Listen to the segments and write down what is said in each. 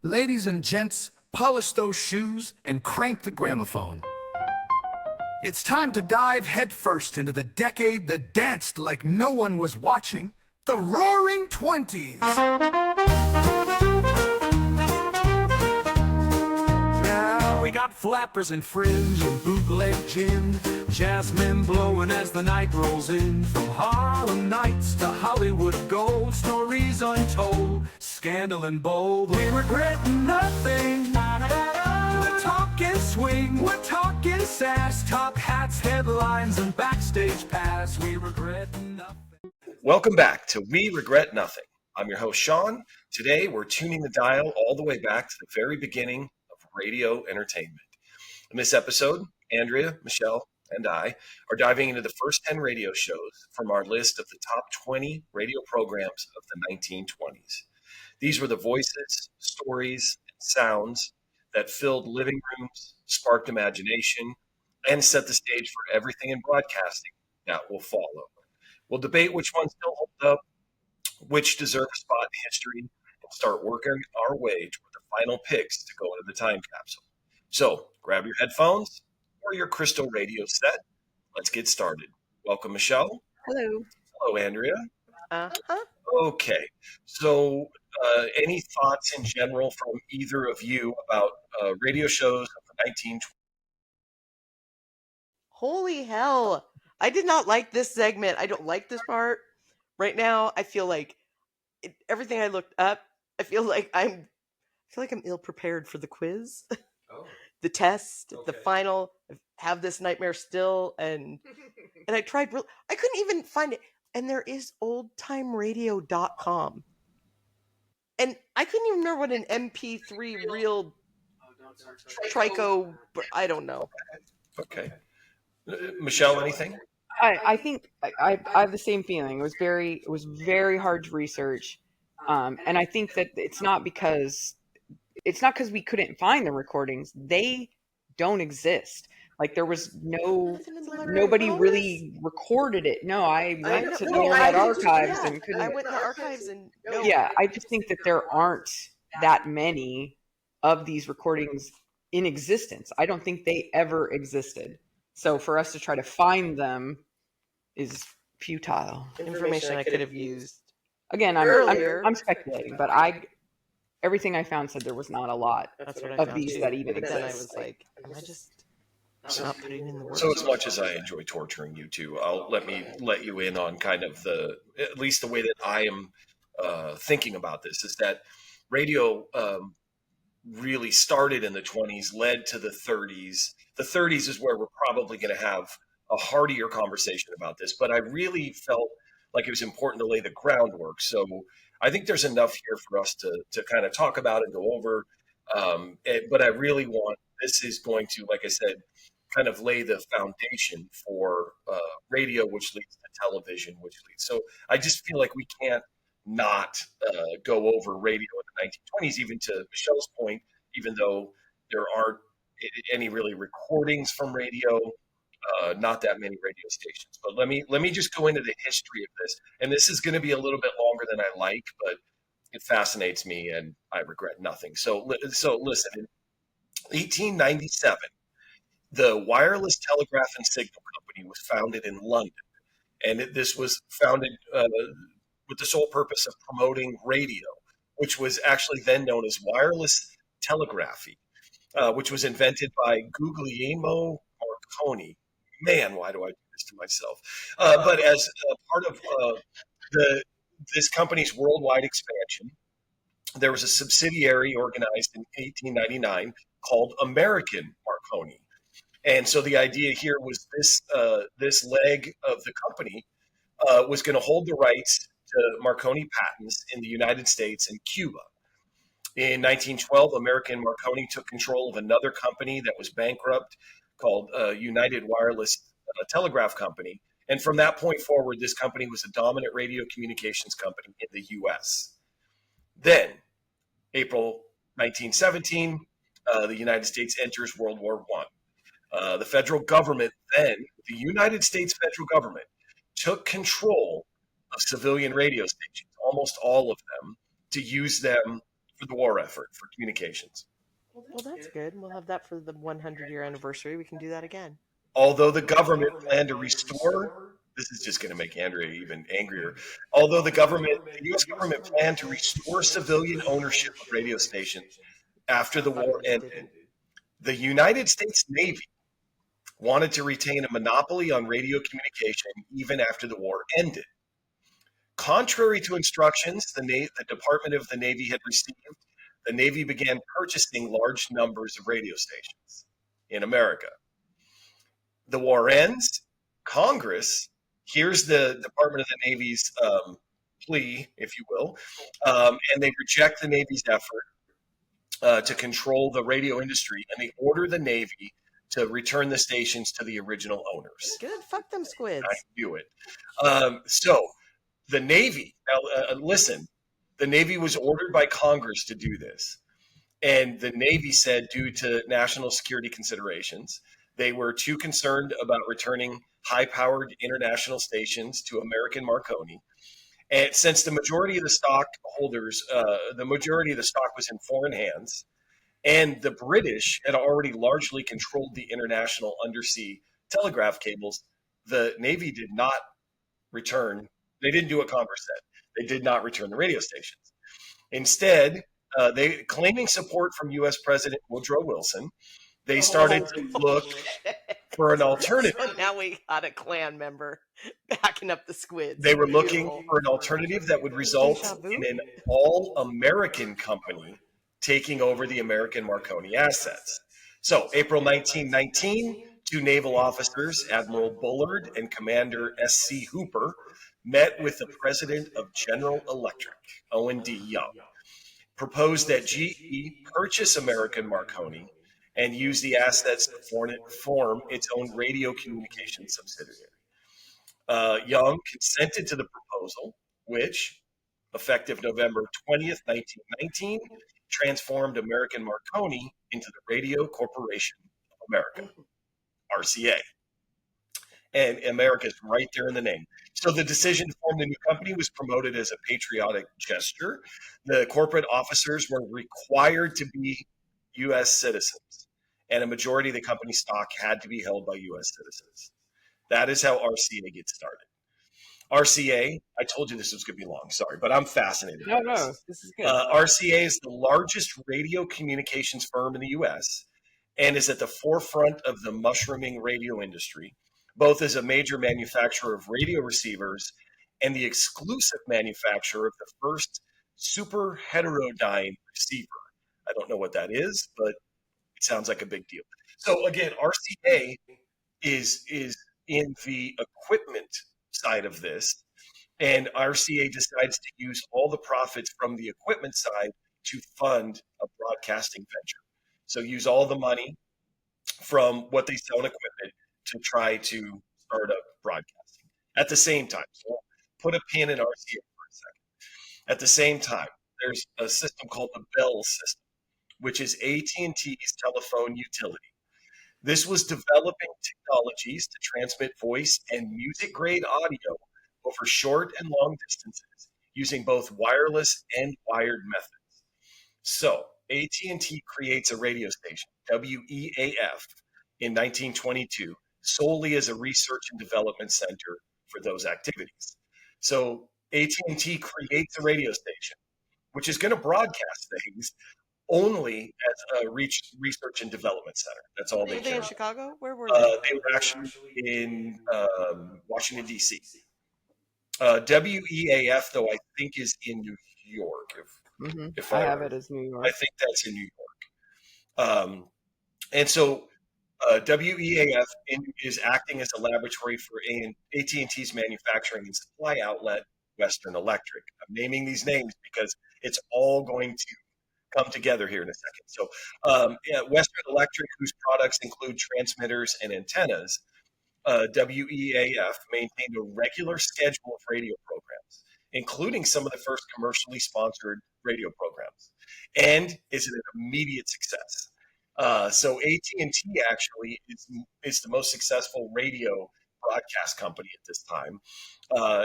Ladies and gents, polish those shoes and crank the gramophone. It's time to dive headfirst into the decade that danced like no one was watching, the Roaring Twenties. Now we got flappers and fringe and bootleg gin, jasmine blowing as the night rolls in. From Harlem Nights to Hollywood gold, stories untold, scandal and bold. We regret nothing. We're talking swing, we're talking sass, top hats, headlines, and backstage pass. We regret nothing. Welcome back to We Regret Nothing. I'm your host, Sean. Today, we're tuning the dial all the way back to the very beginning of radio entertainment. In this episode, Andrea, Michelle, and I are diving into the first 10 radio shows from our list of the top 20 radio programs of the 1920s. These were the voices, stories, and sounds that filled living rooms, sparked imagination, and set the stage for everything in broadcasting that will follow. We'll debate which ones still hold up, which deserve a spot in history, and start working our way toward the final picks to go into the time capsule. So grab your headphones or your crystal radio set. Let's get started. Welcome, Michelle. Hello. Hello, Andrea. Uh-huh. Okay. So any thoughts in general from either of you about radio shows of the 1920s? Holy hell. I did not like this segment. I don't like this part. Right now, I feel like everything I looked up, I feel like I'm ill prepared for the quiz, the test, the final. I have this nightmare still, and I tried. I couldn't even find it. And there is oldtimeradio.com, and I couldn't even remember what an MP3 real trico. I don't know. Okay. Michelle, anything? I think I have the same feeling. It was very hard to research, and I think that it's not because we couldn't find the recordings. They don't exist. Like there was nobody really recorded it. No, I went to the Internet archives and couldn't. I went to the archives and yeah, I just think that there aren't that many of these recordings in existence. I don't think they ever existed. So for us to try to find them is futile. Information I could have used. Again, I'm speculating, but everything I found said there was not a lot of these that even exist. Then I was like, am I just not putting in the work? So as much as I enjoy torturing you two, let you in on kind of at least the way that I am thinking about this is that radio really started in the 20s, led to the 30s. The 30s is where we're probably going to have a heartier conversation about this, but I really felt like it was important to lay the groundwork. So I think there's enough here for us to kind of talk about and go over. But I really this is going to, like I said, kind of lay the foundation for radio, which leads to television, which leads. So I just feel like we can't not go over radio in the 1920s, even to Michelle's point, even though there aren't any really recordings from radio, not that many radio stations. But let me just go into the history of this. And this is going to be a little bit longer than I like, but it fascinates me and I regret nothing. So listen, in 1897, the Wireless Telegraph and Signal Company was founded in London. And this was founded with the sole purpose of promoting radio, which was actually then known as wireless telegraphy, which was invented by Guglielmo Marconi. Man, why do I do this to myself? But as part of this company's worldwide expansion, there was a subsidiary organized in 1899 called American Marconi. And so the idea here was this leg of the company was going to hold the rights to Marconi patents in the United States and Cuba. In 1912, American Marconi took control of another company that was bankrupt called United Wireless Telegraph Company. And from that point forward, this company was a dominant radio communications company in the U.S. Then, April 1917, the United States enters World War I. The federal government then, the United States federal government, took control of civilian radio stations, almost all of them, to use them for the war effort for communications. Well, that's good. We'll have that for the 100-year anniversary. We can do that again. Although the government planned to restore, this is just going to make Andrea even angrier. Although the U.S. government planned to restore civilian ownership of radio stations after the war ended, the United States Navy wanted to retain a monopoly on radio communication even after the war ended. Contrary to instructions the Department of the Navy had received, the Navy began purchasing large numbers of radio stations in America. The war ends. Congress hears the Department of the Navy's plea, if you will, and they reject the Navy's effort to control the radio industry, and they order the Navy to return the stations to the original owners. Good. Fuck them squids. I knew it. So the Navy, now listen, the Navy was ordered by Congress to do this. And the Navy said, due to national security considerations, they were too concerned about returning high-powered international stations to American Marconi. And since the majority of the stockholders, the majority of the stock was in foreign hands, and the British had already largely controlled the international undersea telegraph cables, the Navy did not return. They didn't do what Congress said. They did not return the radio stations. Instead, they claiming support from U.S. President Woodrow Wilson, they started to look for an alternative. So now we got a Klan member backing up the squids. They were looking for an alternative that would result in an all-American company taking over the American Marconi assets. So, April 1919, two naval officers, Admiral Bullard and Commander S.C. Hooper, met with the president of General Electric, Owen D. Young, proposed that GE purchase American Marconi and use the assets to form its own radio communication subsidiary. Young consented to the proposal, which, effective November 20th, 1919, transformed American Marconi into the Radio Corporation of America, RCA. And America's right there in the name. So the decision to form the new company was promoted as a patriotic gesture. The corporate officers were required to be U.S. citizens, and a majority of the company stock had to be held by U.S. citizens. That is how RCA gets started. RCA, I told you this was going to be long, sorry, but I'm fascinated by this. This is good. RCA is the largest radio communications firm in the U.S. and is at the forefront of the mushrooming radio industry, both as a major manufacturer of radio receivers and the exclusive manufacturer of the first super heterodyne receiver. I don't know what that is, but it sounds like a big deal. So again, RCA is in the equipment side of this, and RCA decides to use all the profits from the equipment side to fund a broadcasting venture. So use all the money from what they sell in equipment to try to start up broadcasting. At the same time, so put a pin in RCA for a second. At the same time, there's a system called the Bell system, which is AT&T's telephone utility. This was developing technologies to transmit voice and music-grade audio over short and long distances using both wireless and wired methods. So AT&T creates a radio station, WEAF, in 1922, solely as a research and development center for those activities. So AT&T creates a radio station, which is going to broadcast things only as a research and development center. That's all they Were they care. in Chicago? Where were They were actually in Washington, D.C. WEAF, though, I think is in New York. If I have it as New York. I think that's in New York. And so WEAF is acting as a laboratory for AT&T's manufacturing and supply outlet, Western Electric. I'm naming these names because it's all going to come together here in a second. So Western Electric, whose products include transmitters and antennas, WEAF maintained a regular schedule of radio programs, including some of the first commercially sponsored radio programs, and is an immediate success. So AT&T actually is the most successful radio broadcast company at this time.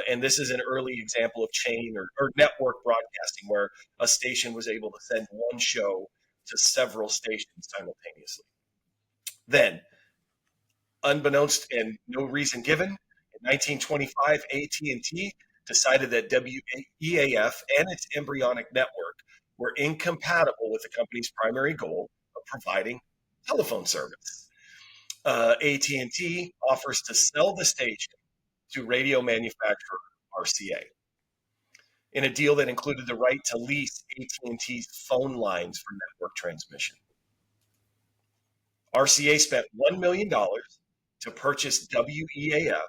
And this is an early example of chain or network broadcasting, where a station was able to send one show to several stations simultaneously. Then, unbeknownst and no reason given, in 1925, AT&T decided that WEAF and its embryonic network were incompatible with the company's primary goal of providing telephone service. AT&T offers to sell the station to radio manufacturer RCA in a deal that included the right to lease AT&T's phone lines for network transmission. RCA spent $1 million to purchase WEAF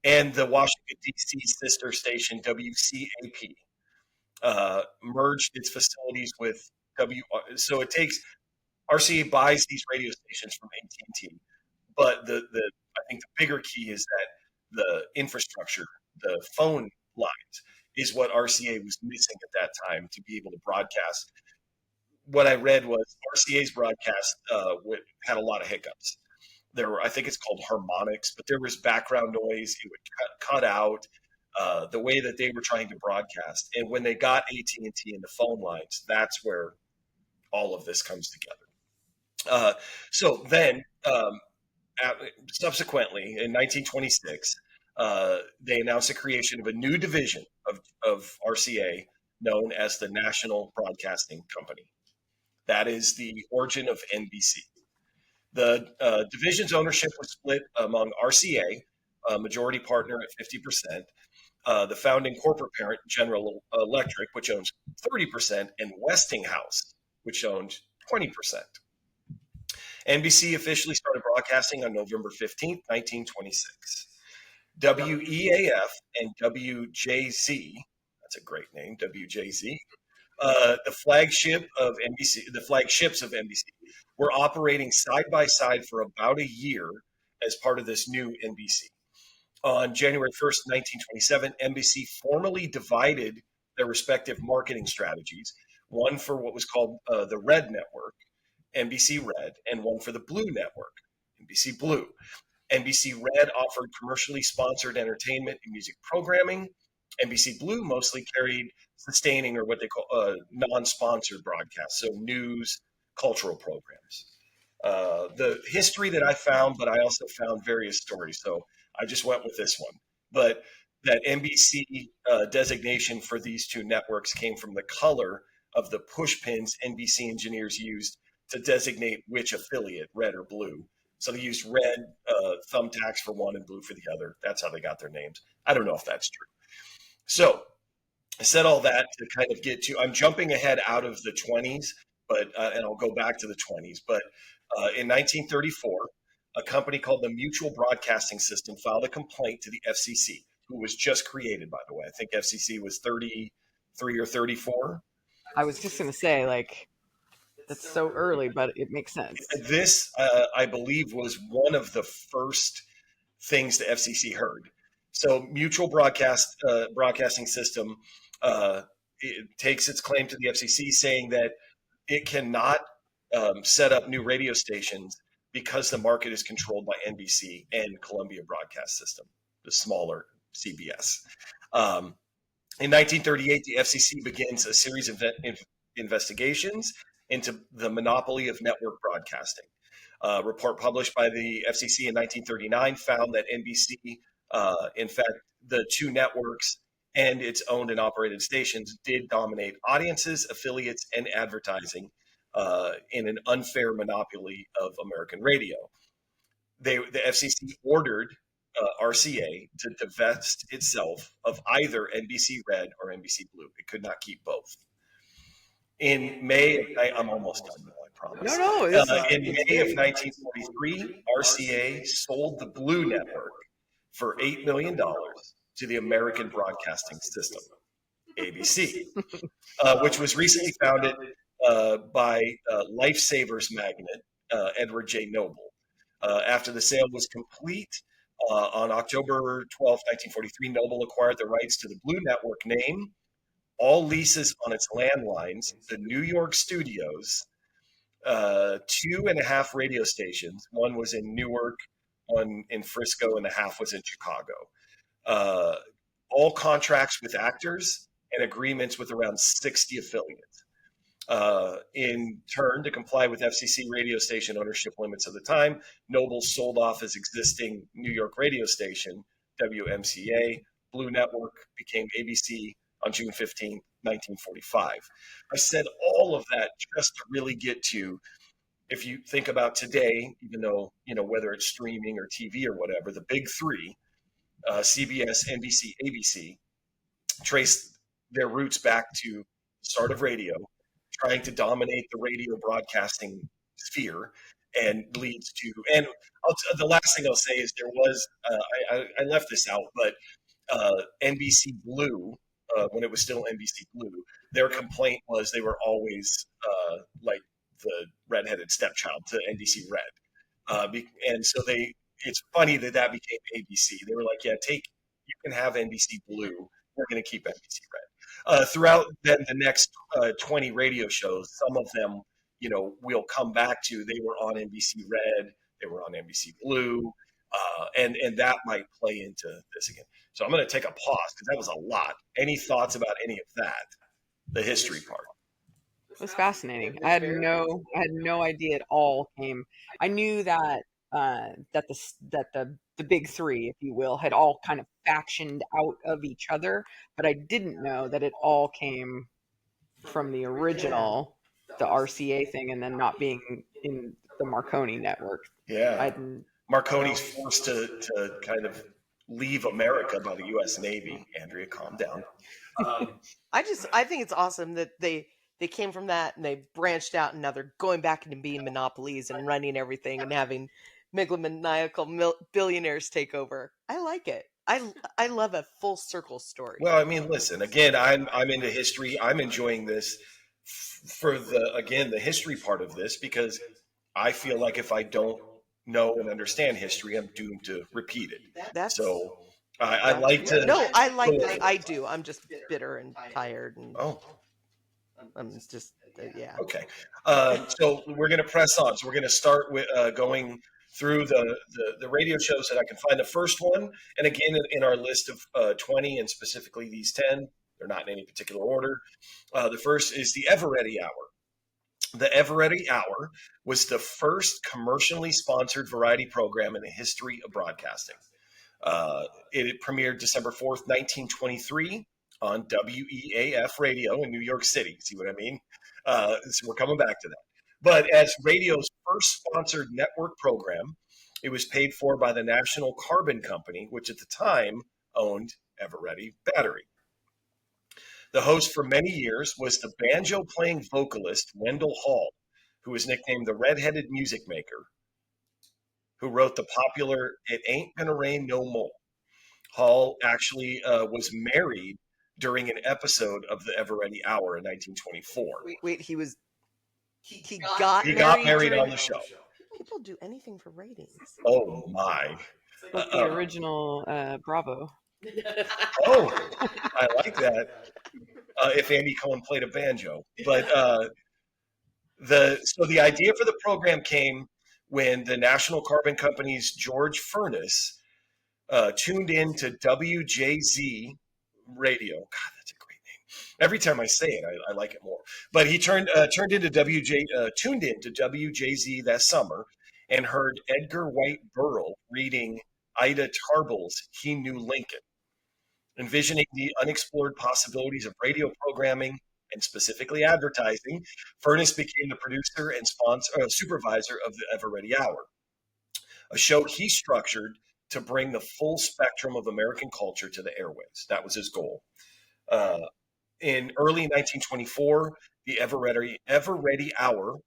and the Washington, D.C. sister station WCAP, merged its facilities with so it takes RCA buys these radio stations from AT&T, but I think the bigger key is that the infrastructure, the phone lines, is what RCA was missing at that time to be able to broadcast. What I read was RCA's broadcast had a lot of hiccups. There were, I think it's called harmonics, but there was background noise. It would cut out the way that they were trying to broadcast. And when they got AT&T and the phone lines, that's where all of this comes together. So then, subsequently, in 1926, they announced the creation of a new division of RCA known as the National Broadcasting Company. That is the origin of NBC. The division's ownership was split among RCA, a majority partner at 50%, the founding corporate parent, General Electric, which owns 30%, and Westinghouse, which owned 20%. NBC officially started broadcasting on November 15th, 1926. WEAF and WJZ, that's a great name, WJZ, the flagships of NBC were operating side by side for about a year as part of this new NBC. On January 1st, 1927, NBC formally divided their respective marketing strategies, one for what was called the Red Network, NBC Red, and one for the Blue Network, NBC Blue. NBC Red offered commercially sponsored entertainment and music programming. NBC Blue mostly carried sustaining, or what they call non-sponsored broadcasts, so news, cultural programs. The history that I found, but I also found various stories, so I just went with this one. But that NBC designation for these two networks came from the color of the push pins NBC engineers used to designate which affiliate, red or blue. So they used red thumbtacks for one and blue for the other. That's how they got their names. I don't know if that's true. So I said all that to kind of get to, I'm jumping ahead out of the 20s, but and I'll go back to the 20s. But in 1934, a company called the Mutual Broadcasting System filed a complaint to the FCC, who was just created, by the way. I think FCC was 33 or 34. I was just going to say, like, that's so early, but it makes sense. This, I believe, was one of the first things the FCC heard. So Mutual Broadcasting System it takes its claim to the FCC, saying that it cannot set up new radio stations because the market is controlled by NBC and Columbia Broadcast System, the smaller CBS. In 1938, the FCC begins a series of investigations into the monopoly of network broadcasting. A report published by the FCC in 1939 found that NBC, in fact, the two networks and its owned and operated stations did dominate audiences, affiliates, and advertising in an unfair monopoly of American radio. The FCC ordered RCA to divest itself of either NBC Red or NBC Blue. It could not keep both. In May, I'm almost done, I promise. No. In May of 1943, RCA sold the Blue Network for $8 million to the American Broadcasting System, ABC, which was recently founded by Lifesavers magnate Edward J. Noble. After the sale was complete, on October 12, 1943, Noble acquired the rights to the Blue Network name, all leases on its landlines, the New York studios, 2.5 radio stations. One was in Newark, one in Frisco, and the half was in Chicago. All contracts with actors and agreements with around 60 affiliates. In turn, to comply with FCC radio station ownership limits of the time, Noble sold off his existing New York radio station, WMCA. Blue Network became ABC on June 15, 1945. I said all of that just to really get to, if you think about today, even though, whether it's streaming or TV or whatever, the big three, CBS, NBC, ABC, trace their roots back to the start of radio, trying to dominate the radio broadcasting sphere, and leads to, and the last thing I'll say is there was, I left this out, but NBC Blue, when it was still NBC Blue, their complaint was they were always like the redheaded stepchild to NBC Red. And so it's funny that became ABC. They were like, yeah, you can have NBC Blue. We're going to keep NBC Red. Throughout then the next 20 radio shows, some of them, we'll come back to, they were on NBC Red, they were on NBC Blue, and that might play into this again. So I'm going to take a pause because that was a lot. Any thoughts about any of that? The history part. It was fascinating. I had no idea it all came. I knew that the big three, if you will, had all kind of factioned out of each other, but I didn't know that it all came from the original, the RCA thing, and then not being in the Marconi network. Yeah, Marconi's forced to kind of leave America by the U.S. Navy. Andrea, calm down. I think it's awesome that they came from that and they branched out, and now they're going back into being monopolies and running everything and having megalomaniacal billionaires take over. I like it. I love a full circle story. Well, I mean, listen, again, I'm into history. I'm enjoying this for the history part of this, because I feel like if I don't know and understand history, I'm doomed to repeat it. So I like to. No, I like this. I do. I'm just bitter and tired. And I'm just, yeah. Okay. So we're going to press on. So we're going to start with going through the radio shows that I can find. The first one, and again, in our list of 20, and specifically these 10, they're not in any particular order. The first is the Ever Ready Hour. The Ever Ready Hour was the first commercially sponsored variety program in the history of broadcasting. It premiered December 4th, 1923 on WEAF radio in New York City. See what I mean? So we're coming back to that. But as radio's first sponsored network program, it was paid for by the National Carbon Company, which at the time owned Ever Ready Battery. The host for many years was the banjo-playing vocalist Wendell Hall, who was nicknamed the Red-Headed Music Maker, who wrote the popular "It Ain't Gonna Rain No More." Hall actually was married during an episode of the Ever Ready Hour in 1924. Wait, he got married on the show. People do anything for ratings. Oh my! Like the original Bravo. Oh, I like that. If Andy Cohen played a banjo, but the idea for the program came when the National Carbon Company's George Furness tuned in to WJZ radio. God, that's a great name. Every time I say it, I like it more. But he tuned into WJZ that summer and heard Edgar White Burrell reading Ida Tarbell's "He Knew Lincoln." Envisioning the unexplored possibilities of radio programming and specifically advertising, Furness became the producer and supervisor of the Ever Ready Hour, a show he structured to bring the full spectrum of American culture to the airwaves. That was his goal. In early 1924, the Ever Ready Hour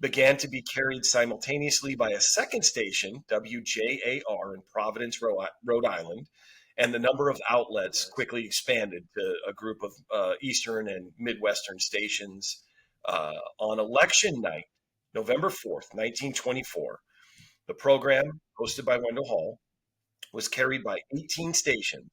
began to be carried simultaneously by a second station, WJAR in Providence, Rhode Island, and the number of outlets quickly expanded to a group of Eastern and Midwestern stations. On election night, November 4th, 1924, the program, hosted by Wendell Hall, was carried by 18 stations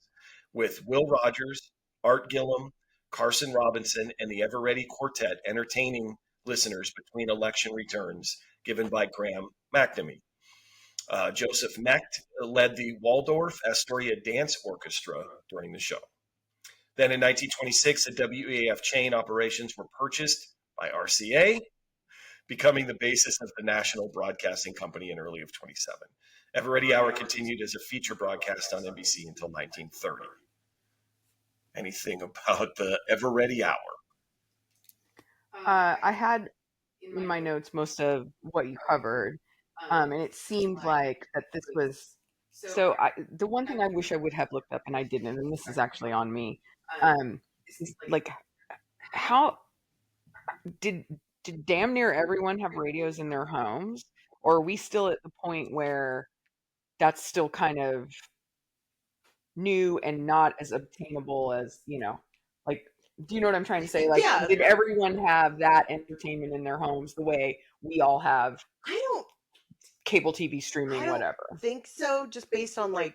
with Will Rogers, Art Gillum, Carson Robinson, and the Ever Ready Quartet entertaining listeners between election returns, given by Graham McNamee. Joseph Knecht led the Waldorf Astoria Dance Orchestra during the show. Then in 1926, the WEAF chain operations were purchased by RCA, becoming the basis of the National Broadcasting Company in early of 27. Ever Ready Hour continued as a feature broadcast on NBC until 1930. Anything about the Ever Ready Hour? I had in my notes most of what you covered, and it seemed like that this was. So the one thing I wish I would have looked up and I didn't, and this is actually on me, is like how did damn near everyone have radios in their homes, or are we still at the point where that's still kind of new and not as obtainable as, like, do you know what I'm trying to say? Like, Yeah. did everyone have that entertainment in their homes the way we all have I don't cable TV streaming, whatever? think so, just based on like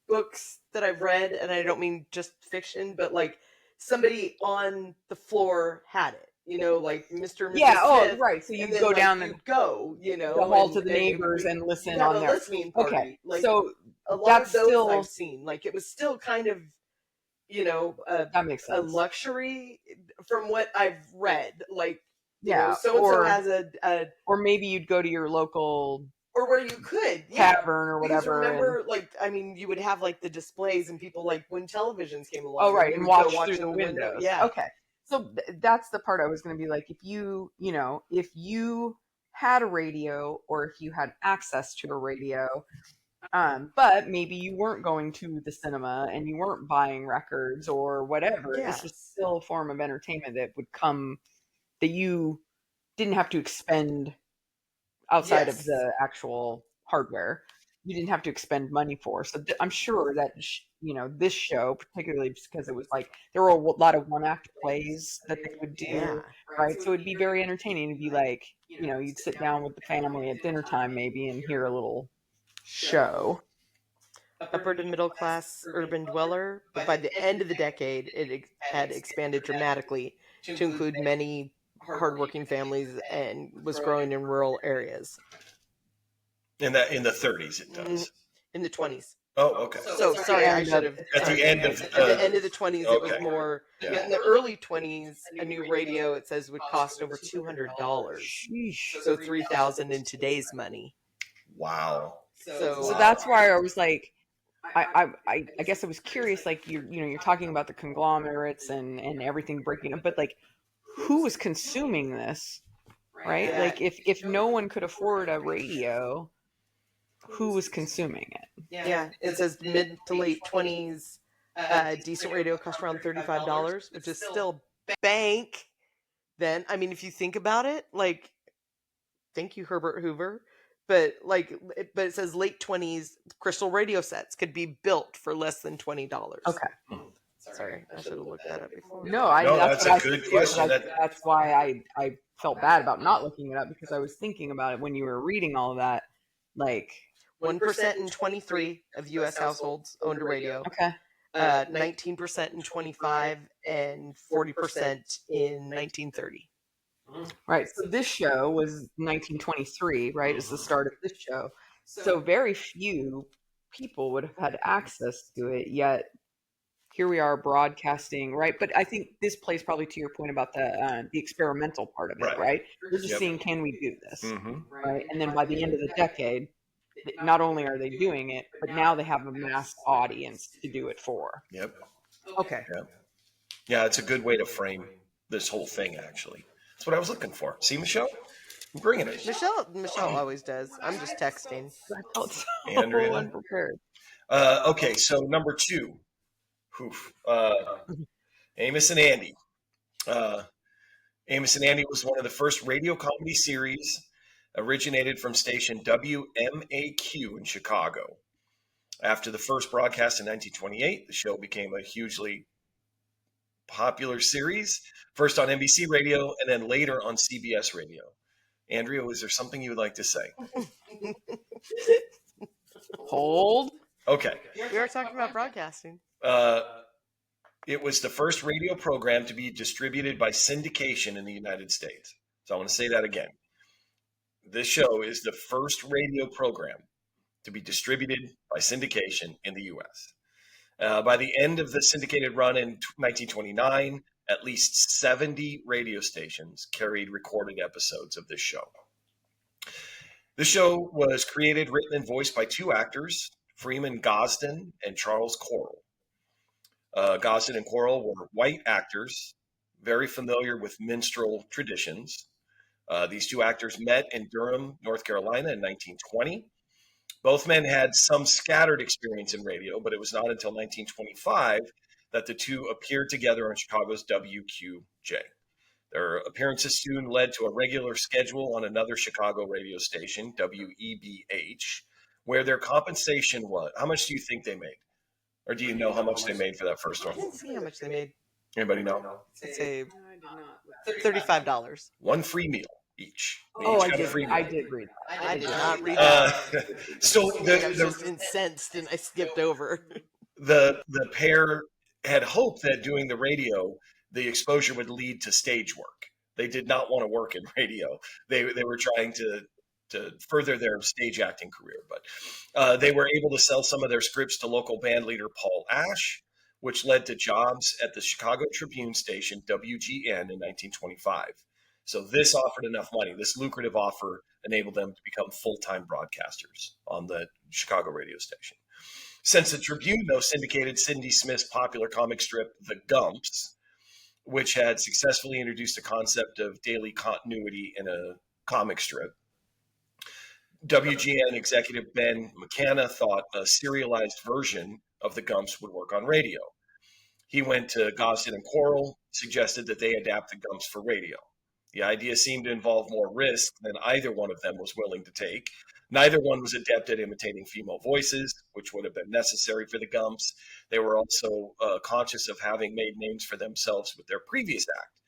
books that I've read, and I don't mean just fiction, but like somebody on the floor had it, like Mr. and Mrs. Yeah, Smith, right. So you and then, go like, down you'd go, the hall to the and neighbors and listen have on a there. listening party. Okay, Like, so a lot that's of those still I've seen. Like, it was still kind of, that makes a sense. luxury from what I've read. Like, Yeah, so and so has a or maybe you'd go to your local or where you could, yeah. tavern or Because whatever. remember, you would have like the displays, and people like when televisions came along. Oh, right, they and would watch go through in the windows. Yeah. Okay, so that's the part I was going to be like, if you had a radio, or if you had access to a radio, but maybe you weren't going to the cinema and you weren't buying records or whatever. Yeah. This was still a form of entertainment that would come that you didn't have to expend outside of Yes. the actual hardware. You didn't have to expend money for. So I'm sure that this show, particularly because it was like there were a lot of one-act plays that they would do, Yeah. right? So it'd be very entertaining to be like, you'd sit down with the family at dinner time maybe and hear a little show. Upper to middle class urban dweller, but by the end of the decade, it had expanded dramatically to include many hardworking families and was growing in rural areas. In the 30s, it does. In the 20s. Oh, okay. So sorry, I should have. At the end of At the end of the 20s, it was okay. more. Yeah. In the early 20s, a new radio, it says, would cost over $200. So $3,000 in today's money. Wow. So that's why I was like, I guess I was curious, like you're talking about the conglomerates and everything breaking up, but like, who was consuming this, right? Yeah. Like if no one could afford a radio, who was consuming it? Yeah, it says mid to late 20s. Decent radio cost around $35, which is still bank. Then, I mean, if you think about it, like, thank you, Herbert Hoover. But it says late 20s crystal radio sets could be built for less than $20. Okay. Sorry, I should have looked that up before. No, that's a good question. That's why I felt bad about not looking it up, because I was thinking about it when you were reading all of that. Like 1% in 23 of U.S. households owned a radio. Okay. 19% in 25 and 40% in 1930. Right. So this show was 1923, right? Is the start of this show. So very few people would have had access to it, yet here we are broadcasting, right? But I think this plays probably to your point about the experimental part of it, right? We're just seeing, can we do this, right? And then by the end of the decade, not only are they doing it, but now they have a mass audience to do it for. Yep. Okay. Yeah, it's a good way to frame this whole thing, actually. That's what I was looking for. See, Michelle? I'm bringing it. Michelle always does. I'm just texting. I felt so Andrea. unprepared. Okay, so number 2. Amos and Andy. Amos and Andy was one of the first radio comedy series, originated from station WMAQ in Chicago. After the first broadcast in 1928, the show became a hugely popular series, first on NBC Radio and then later on CBS Radio. Andrea, was there something you would like to say? Hold. Okay. We are talking about broadcasting. It was the first radio program to be distributed by syndication in the United States. So I want to say that again. This show is the first radio program to be distributed by syndication in the U.S. By the end of the syndicated run in 1929, at least 70 radio stations carried recorded episodes of this show. The show was created, written, and voiced by two actors, Freeman Gosden and Charles Correll. Gosden and Correll were white actors, very familiar with minstrel traditions. These two actors met in Durham, North Carolina in 1920. Both men had some scattered experience in radio, but it was not until 1925 that the two appeared together on Chicago's WQJ. Their appearances soon led to a regular schedule on another Chicago radio station, WEBH, where their compensation was. How much do you think they made? Or do you know how much they made for that first I one? didn't see how much they made. Anybody know? I'd say $35. One free meal each. Oh, Each got a free meal. I did read that. I did not read that. So I was just incensed and I skipped over. the pair had hoped that doing the radio, the exposure would lead to stage work. They did not want to work in radio. They were trying to further their stage acting career, but they were able to sell some of their scripts to local band leader Paul Ash, which led to jobs at the Chicago Tribune station WGN in 1925. So this offered enough money. This lucrative offer enabled them to become full-time broadcasters on the Chicago radio station. Since the Tribune, though, syndicated Cindy Smith's popular comic strip, The Gumps, which had successfully introduced the concept of daily continuity in a comic strip, WGN executive Ben McKenna thought a serialized version of The Gumps would work on radio. He went to Gosden and Correll, suggested that they adapt The Gumps for radio. The idea seemed to involve more risk than either one of them was willing to take. Neither one was adept at imitating female voices, which would have been necessary for the Gumps. They were also conscious of having made names for themselves with their previous act.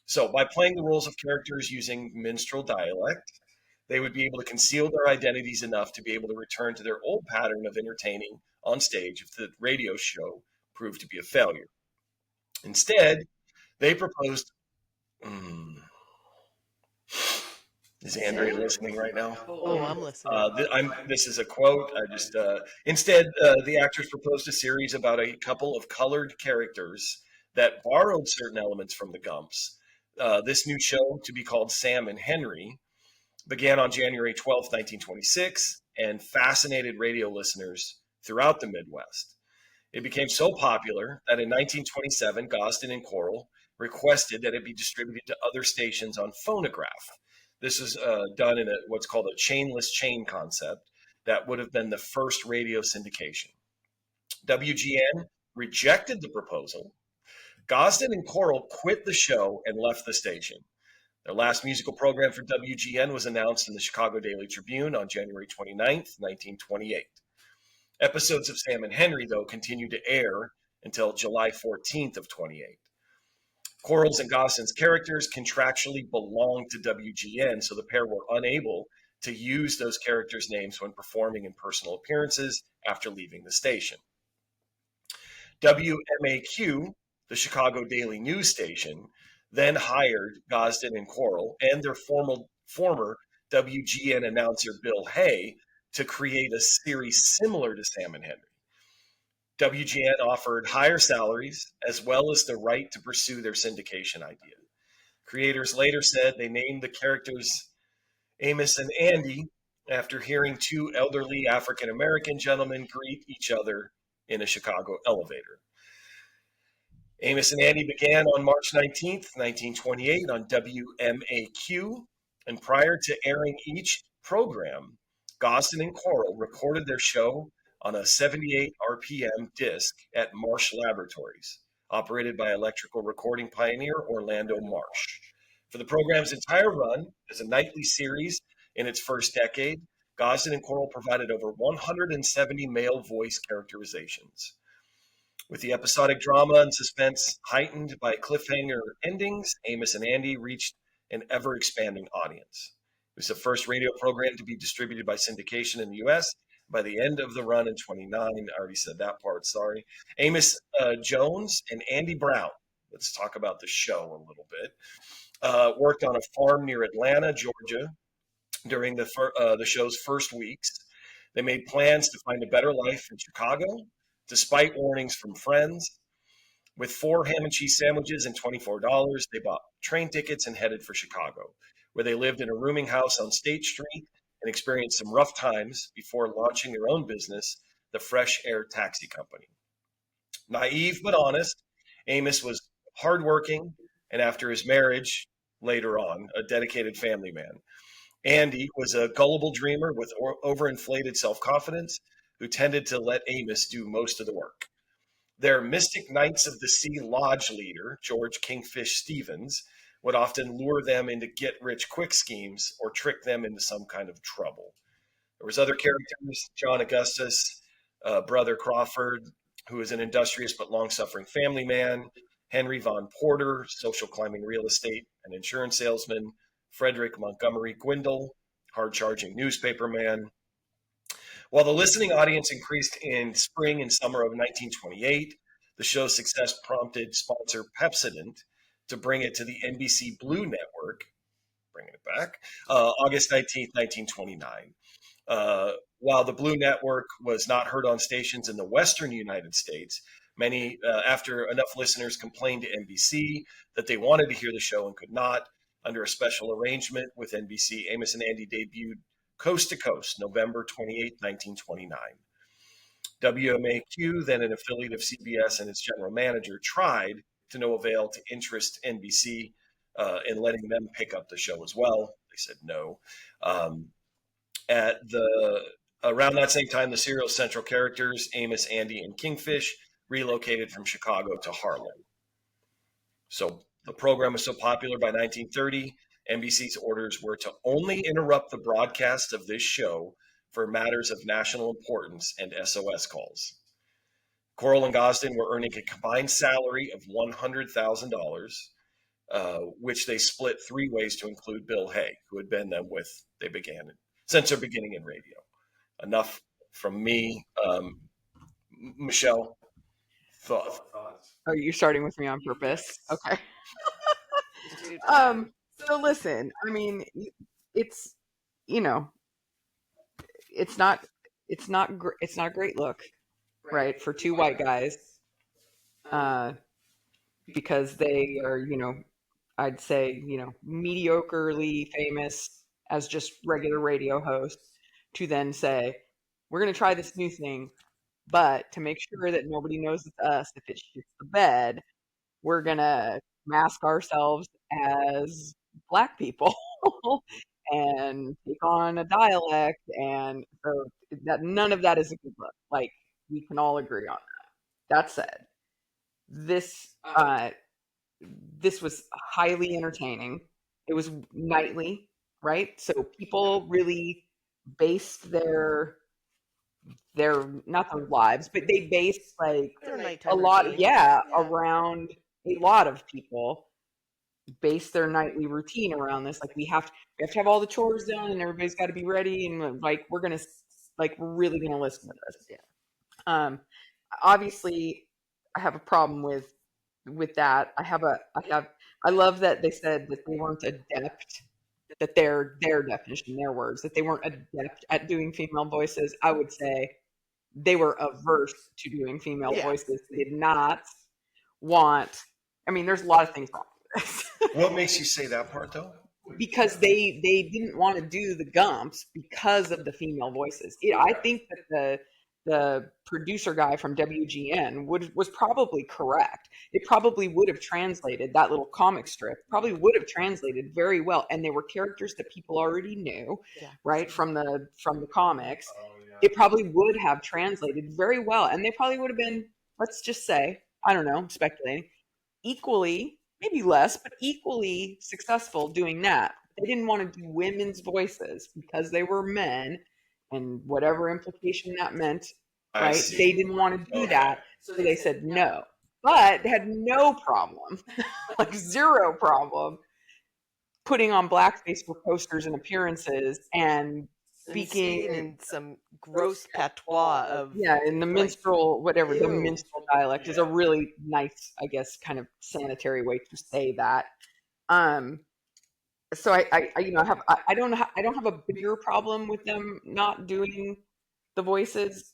So by playing the roles of characters using minstrel dialect, they would be able to conceal their identities enough to be able to return to their old pattern of entertaining on stage if the radio show proved to be a failure. Instead, they proposed... Is Andrea listening right now? Oh, I'm listening. This is a quote. Instead, the actors proposed a series about a couple of colored characters that borrowed certain elements from the Gumps. This new show, to be called Sam and Henry, began on January 12, 1926, and fascinated radio listeners throughout the Midwest. It became so popular that in 1927, Gosden and Correll requested that it be distributed to other stations on phonograph. This was done in what's called a chainless chain concept that would have been the first radio syndication. WGN rejected the proposal. Gosden and Correll quit the show and left the station. Their last musical program for WGN was announced in the Chicago Daily Tribune on January 29th, 1928. Episodes of Sam and Henry, though, continued to air until July 14th of 28. Correll's and Gosden's characters contractually belonged to WGN, so the pair were unable to use those characters' names when performing in personal appearances after leaving the station. WMAQ, the Chicago Daily News station, then hired Gosden and Correll and their former WGN announcer Bill Hay to create a series similar to Sam and Henry. WGN offered higher salaries as well as the right to pursue their syndication idea. Creators later said they named the characters Amos and Andy after hearing two elderly African-American gentlemen greet each other in a Chicago elevator. Amos and Andy began on March 19th, 1928 on WMAQ, and prior to airing each program, Gosden and Correll recorded their show on a 78 RPM disc at Marsh Laboratories, operated by electrical recording pioneer Orlando Marsh. For the program's entire run, as a nightly series in its first decade, Gosden and Correll provided over 170 male voice characterizations. With the episodic drama and suspense heightened by cliffhanger endings, Amos and Andy reached an ever-expanding audience. It was the first radio program to be distributed by syndication in the U.S. By the end of the run in 29, I already said that part, sorry. Amos Jones and Andy Brown, let's talk about the show a little bit, worked on a farm near Atlanta, Georgia, During the show's first weeks, they made plans to find a better life in Chicago, despite warnings from friends. With 4 ham and cheese sandwiches and $24, they bought train tickets and headed for Chicago, where they lived in a rooming house on State Street and experienced some rough times before launching their own business, the Fresh Air Taxi Company. Naive but honest, Amos was hardworking, and after his marriage, later on, a dedicated family man. Andy was a gullible dreamer with overinflated self-confidence who tended to let Amos do most of the work. Their Mystic Knights of the Sea lodge leader, George Kingfish Stevens, would often lure them into get-rich-quick schemes or trick them into some kind of trouble. There was other characters, John Augustus, Brother Crawford, who was an industrious but long-suffering family man, Henry Von Porter, social climbing real estate and insurance salesman, Frederick Montgomery Gwindle, hard-charging newspaper man. While the listening audience increased in spring and summer of 1928, the show's success prompted sponsor Pepsodent to bring it to the NBC Blue Network, bringing it back, August 19th, 1929. While the Blue Network was not heard on stations in the western United States, after enough listeners complained to NBC that they wanted to hear the show and could not, under a special arrangement with NBC, Amos and Andy debuted Coast to Coast, November 28, 1929. WMAQ, then an affiliate of CBS and its general manager, tried to no avail to interest NBC in letting them pick up the show as well. They said no. Around that same time, the serial central characters, Amos, Andy, and Kingfish, relocated from Chicago to Harlem. So the program was so popular by 1930, NBC's orders were to only interrupt the broadcast of this show for matters of national importance and SOS calls. Coral and Gosden were earning a combined salary of $100,000, which they split 3 ways to include Bill Hay, who had been them since their beginning in radio. Enough from me. Michelle, thoughts? Oh, you're starting with me on purpose. Okay. Dude, So listen, I mean, it's, it's not a great look, right, for 2 white guys, because they are, I'd say, mediocrely famous as just regular radio hosts, to then say, we're going to try this new thing, but to make sure that nobody knows it's us if it shits the bed, we're going to mask ourselves as Black people and take on a dialect. And so that none of that is a good look. Like, we can all agree on that. That said, this was highly entertaining. It was nightly, right? So people really based their not their lives, but they based like Their a nighttime lot, routine. yeah, around a lot of people base their nightly routine around this. Like, we have to have all the chores done, and everybody's got to be ready, and like we're really gonna listen to this. Yeah. Obviously, I have a problem with that. I love that they said that they weren't adept, that their definition, their words, that they weren't adept at doing female voices. I would say they were averse to doing female voices. They did not want. I mean, there's a lot of things wrong with this. What makes you say that part, though? Because they didn't want to do the Gumps because of the female voices. I think that the producer guy from WGN was probably correct. It probably would have translated, that little comic strip probably would have translated very well, and they were characters that people already knew, right, from the comics. It probably would have translated very well, and they probably would have been, let's just say, I don't know, I'm speculating, equally, maybe less, but equally successful doing that. They didn't want to do women's voices because they were men, and whatever implication that meant, right? They didn't want to do that, so they said no. But they had no problem, like zero problem, putting on blackface for posters and appearances and speaking in some gross patois of in the minstrel, whatever, the Ew. minstrel dialect is a really nice, I guess, kind of sanitary way to say that. so I you know have I don't have a bigger problem with them not doing the voices,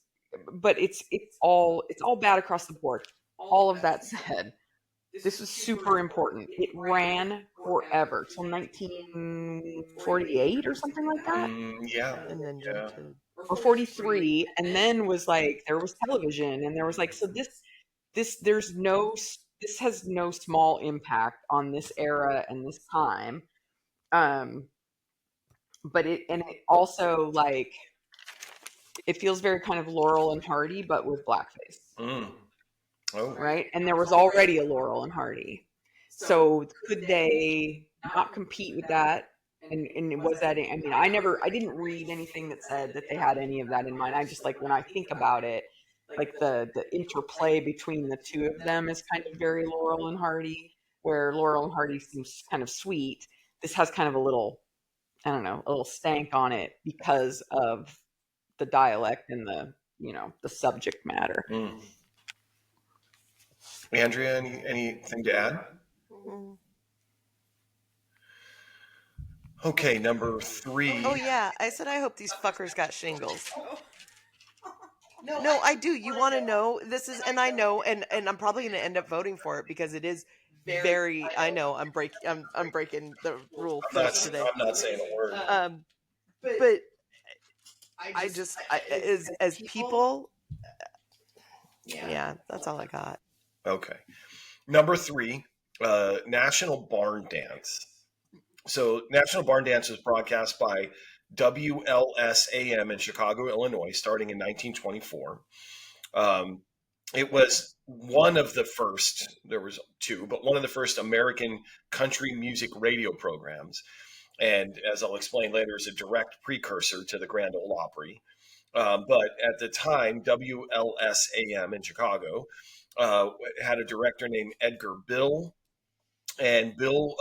but it's all bad across the board. All of that said, this was super important. It ran forever till 1948 or something like that, Yeah, And then yeah. jump to or 43, and then was like there was television, and there was like so this has no small impact on this era and this time. Um, but it also like it feels very kind of Laurel and Hardy, but with blackface, Mm. Oh, right? And there was already a Laurel and Hardy, so could they not compete with that? And was that? I mean, I didn't read anything that said that they had any of that in mind. I just like when I think about it, like the interplay between the two of them is kind of very Laurel and Hardy, where Laurel and Hardy seems kind of sweet. This has kind of a little, I don't know, a little stank on it because of the dialect and the subject matter. mm. Andrea, anything to add? Mm. Okay, number 3. Oh yeah, I said I hope these fuckers got shingles. No, I do. You want to know this is, and I know, and I'm probably going to end up voting for it because it is very. I know I'm breaking the rule first today. I'm not saying a word. But as people, yeah, that's all I got. Okay. Number 3, National Barn Dance. So National Barn Dance was broadcast by WLSAM in Chicago, Illinois, starting in 1924. It was one of the first, there was 2, but one of the first American country music radio programs. And as I'll explain later, is a direct precursor to the Grand Ole Opry. But at the time, WLSAM in Chicago had a director named Edgar Bill. And Bill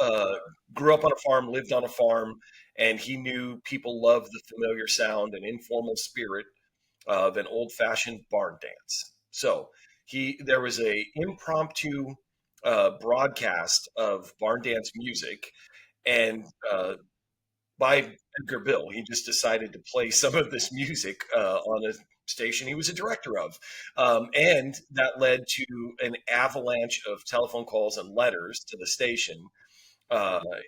grew up on a farm, lived on a farm, and he knew people loved the familiar sound and informal spirit of an old-fashioned barn dance. So there was a impromptu broadcast of barn dance music, and by Edgar Bill, he just decided to play some of this music on a station he was a director of. And that led to an avalanche of telephone calls and letters to the station,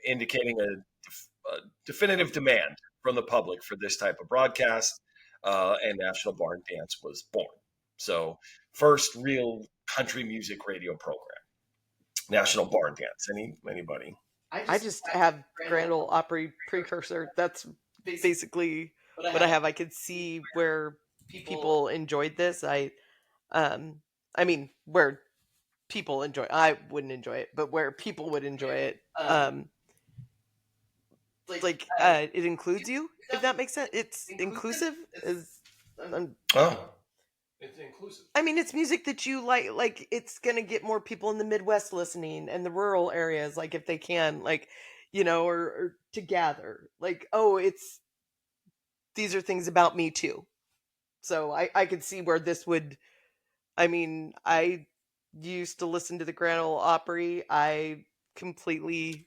indicating a definitive demand from the public for this type of broadcast, and National Barn Dance was born. So, first real country music radio program, National Barn Dance. Anybody? I just have Grand Ole Opry precursor. That's basically what I have. I could see where people enjoyed this. I mean, where people enjoy. I wouldn't enjoy it, but where people would enjoy it. It includes you, if that makes sense. It's inclusive. Oh, it's inclusive. I mean, it's music that you like. Like, it's gonna get more people in the Midwest listening and the rural areas, like if they can, like, or to gather. Like, oh, these are things about me too. So I could see where this would. I mean, I used to listen to the Grand Ole Opry. I completely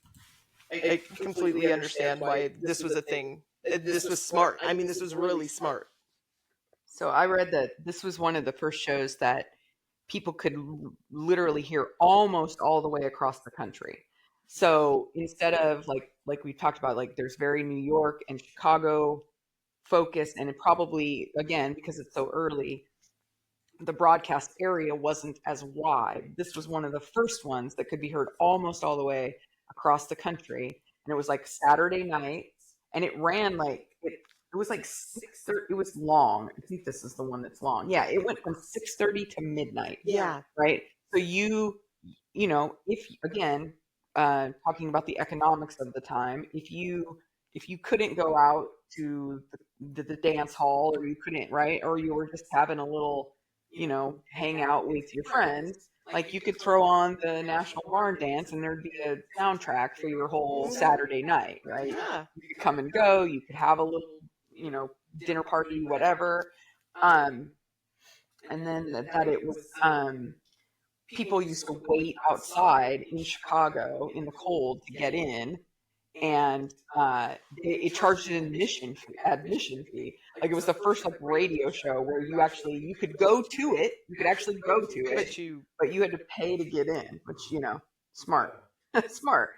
understand why this was a thing. This was smart. I mean, this was really smart. So I read that this was one of the first shows that people could literally hear almost all the way across the country. So instead of like we talked about, like there's very New York and Chicago focus, and it probably, again, because it's so early, the broadcast area wasn't as wide. This was one of the first ones that could be heard almost all the way across the country. And it was like Saturday nights, and it ran like it was like 6:30. It was long. I think this is the one that's long. Yeah, it went from 6:30 to midnight. Yeah. Right. So if again, talking about the economics of the time, if you couldn't go out to the dance hall, or you couldn't, right, or you were just having a little, hang out with your friends, like you could throw on the National Barn Dance and there'd be a soundtrack for your whole Saturday night, right? Yeah. You could come and go, you could have a little, dinner party, whatever. And then that it was, people used to wait outside in Chicago in the cold to get in. and it charged an admission fee. Like, it was the first like radio show where you could go to it, but you had to pay to get in, which, smart. Smart.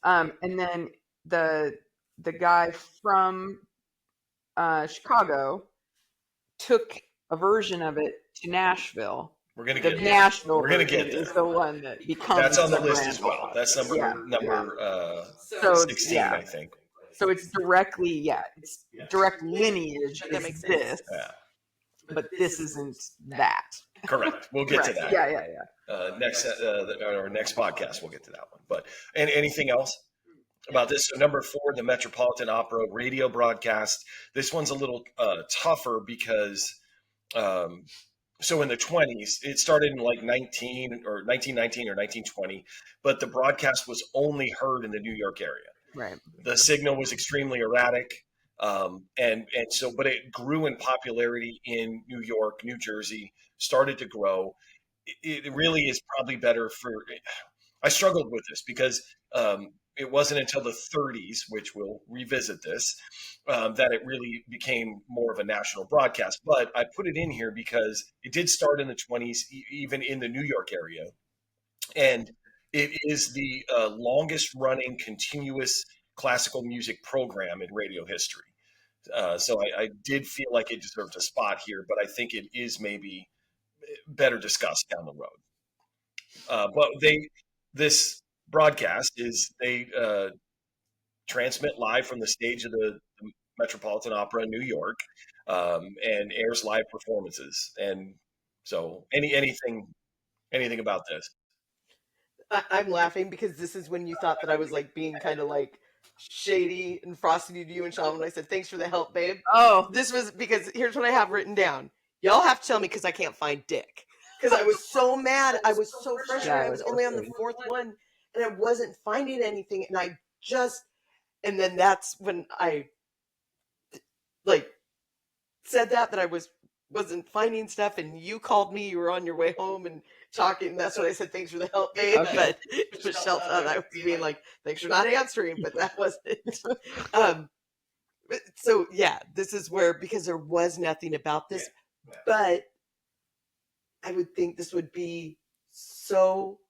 And then the guy from Chicago took a version of it to Nashville. We're gonna The get Nashville We're gonna version get there. is the one that becomes. That's on the list grand as well. boss. That's number So 16, I think. So it's directly, it's direct lineage That is makes sense. this, Yeah, but this isn't that. correct. We'll get to Right. that. Yeah. Next our next podcast, we'll get to that one. But and anything else about this? So number 4, the Metropolitan Opera Radio Broadcast. This one's a little tougher because so in the 20s, it started in like 1919 or 1920, but the broadcast was only heard in the New York area. Right. The signal was extremely erratic, and so, but it grew in popularity in New York, New Jersey, started to grow. It really is probably better for. I struggled with this because it wasn't until the 30s, which we'll revisit this, that it really became more of a national broadcast. But I put it in here because it did start in the 20s, even in the New York area, and it is the longest running continuous classical music program in radio history. So I did feel like it deserved a spot here, but I think it is maybe better discussed down the road. But this broadcast is they transmit live from the stage of the Metropolitan Opera in New York, and airs live performances. And so anything about this? I'm laughing because this is when you thought that I was like being kind of like shady and frosty to you and Sean when I said thanks for the help, babe. Oh, This was because here's what I have written down. Y'all have to tell me because I can't find Dick. Because I was so mad. I was so frustrated. Yeah, I was only on the 4th one and I wasn't finding anything. And then that's when I like said that I wasn't finding stuff, and you called me. You were on your way home and talking. That's what I said. Thanks for the help, babe. Okay. But Michelle thought I was being like, thanks for not answering, but that wasn't. So yeah, this is where, because there was nothing about this, but I would think this would be so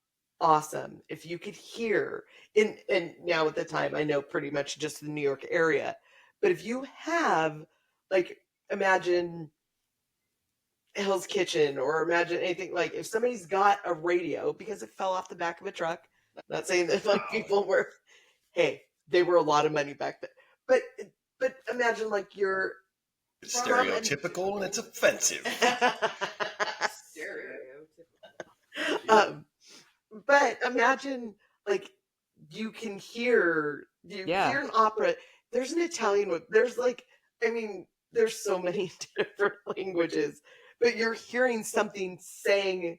awesome if you could hear and now at the time I know pretty much just the New York area, but if you have like imagine Hell's Kitchen or imagine anything, like if somebody's got a radio because it fell off the back of a truck, not saying that like people were, hey, they were a lot of money back then, but imagine like you're It's stereotypical and it's offensive. But imagine like you hear an opera. There's an Italian one. There's like, I mean, there's so many different languages, but you're hearing something sang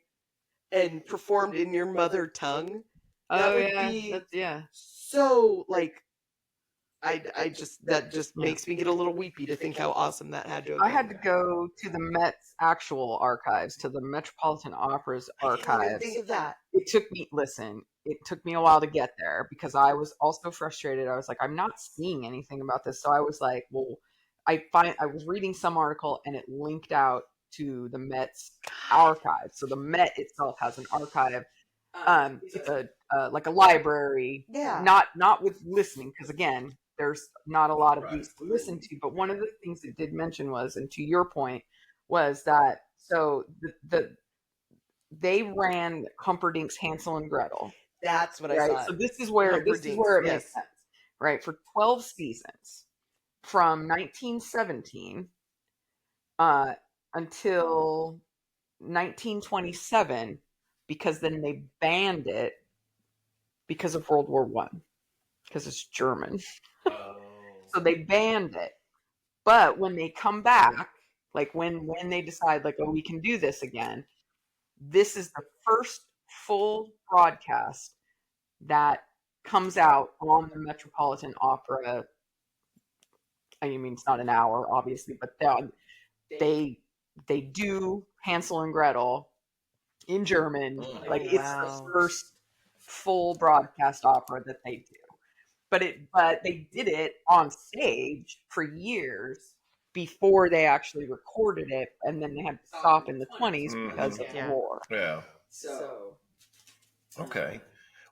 and performed in your mother tongue. That would be so like, that just makes me get a little weepy to think how awesome that had to have been. I had to go to the Met's actual archives, to the Metropolitan Opera's archives. I didn't think of that. It took me a while to get there because I was also frustrated. I was like, I'm not seeing anything about this. So I was like, well, I was reading some article and it linked out to the Met's archive. So the Met itself has an archive. It's like a library. Yeah. Not with listening, because again, there's not a lot of these to listen to. But one of the things it did mention was, and to your point, was that so they ran Humperdinck's Hansel and Gretel. That's what I thought. So this is where it makes sense, right? For 12 seasons, from 1917 until 1927, because then they banned it because of World War One, because it's German. So they banned it. But when they come back, like when they decide, like, oh, we can do this again, this is the first full broadcast that comes out on the Metropolitan Opera. I mean, it's not an hour, obviously, but they do Hansel and Gretel in German. Like, it's the first full broadcast opera that they do. but they did it on stage for years before they actually recorded it, and then they had to stop in the 20s because of the Yeah. war. Yeah. So Okay.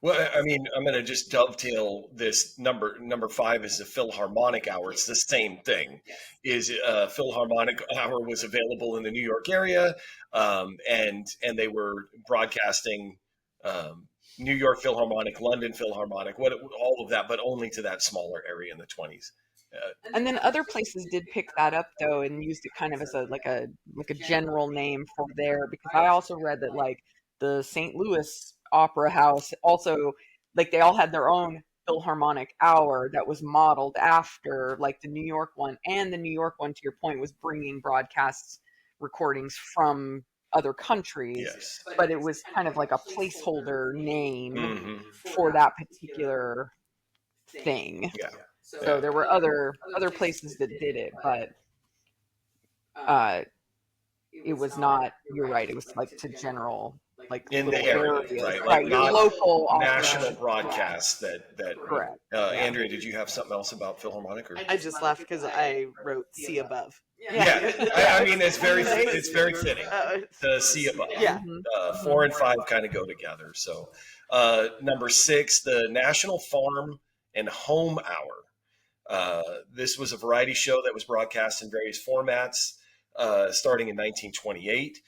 Well, I mean, I'm going to just dovetail this number 5 is the Philharmonic Hour. It's the same thing. Is Philharmonic Hour was available in the New York area, and they were broadcasting New York Philharmonic, London Philharmonic, all of that, but only to that smaller area in the 20s. and then other places did pick that up though and used it kind of as a general name for there, because I also read that like the St. Louis Opera House also, like, they all had their own Philharmonic Hour that was modeled after like the New York one, and the New York one, to your point, was bringing broadcasts recordings from other countries, Yes. but it was kind of like a placeholder name Mhm. for that particular thing. Yeah. So there were other places that did it, but it was not. You're right. It was like to general, like In the little area, areas, right? right? Like Your not local national opera. broadcasts that Correct. Andrea, did you have something else about Philharmonic? Or? I just laughed because I wrote "See Above." Yeah, I mean it's very fitting. The C above. Yeah. 4 and 5 kind of go together. So number 6, the National Farm and Home Hour. This was a variety show that was broadcast in various formats starting in 1928,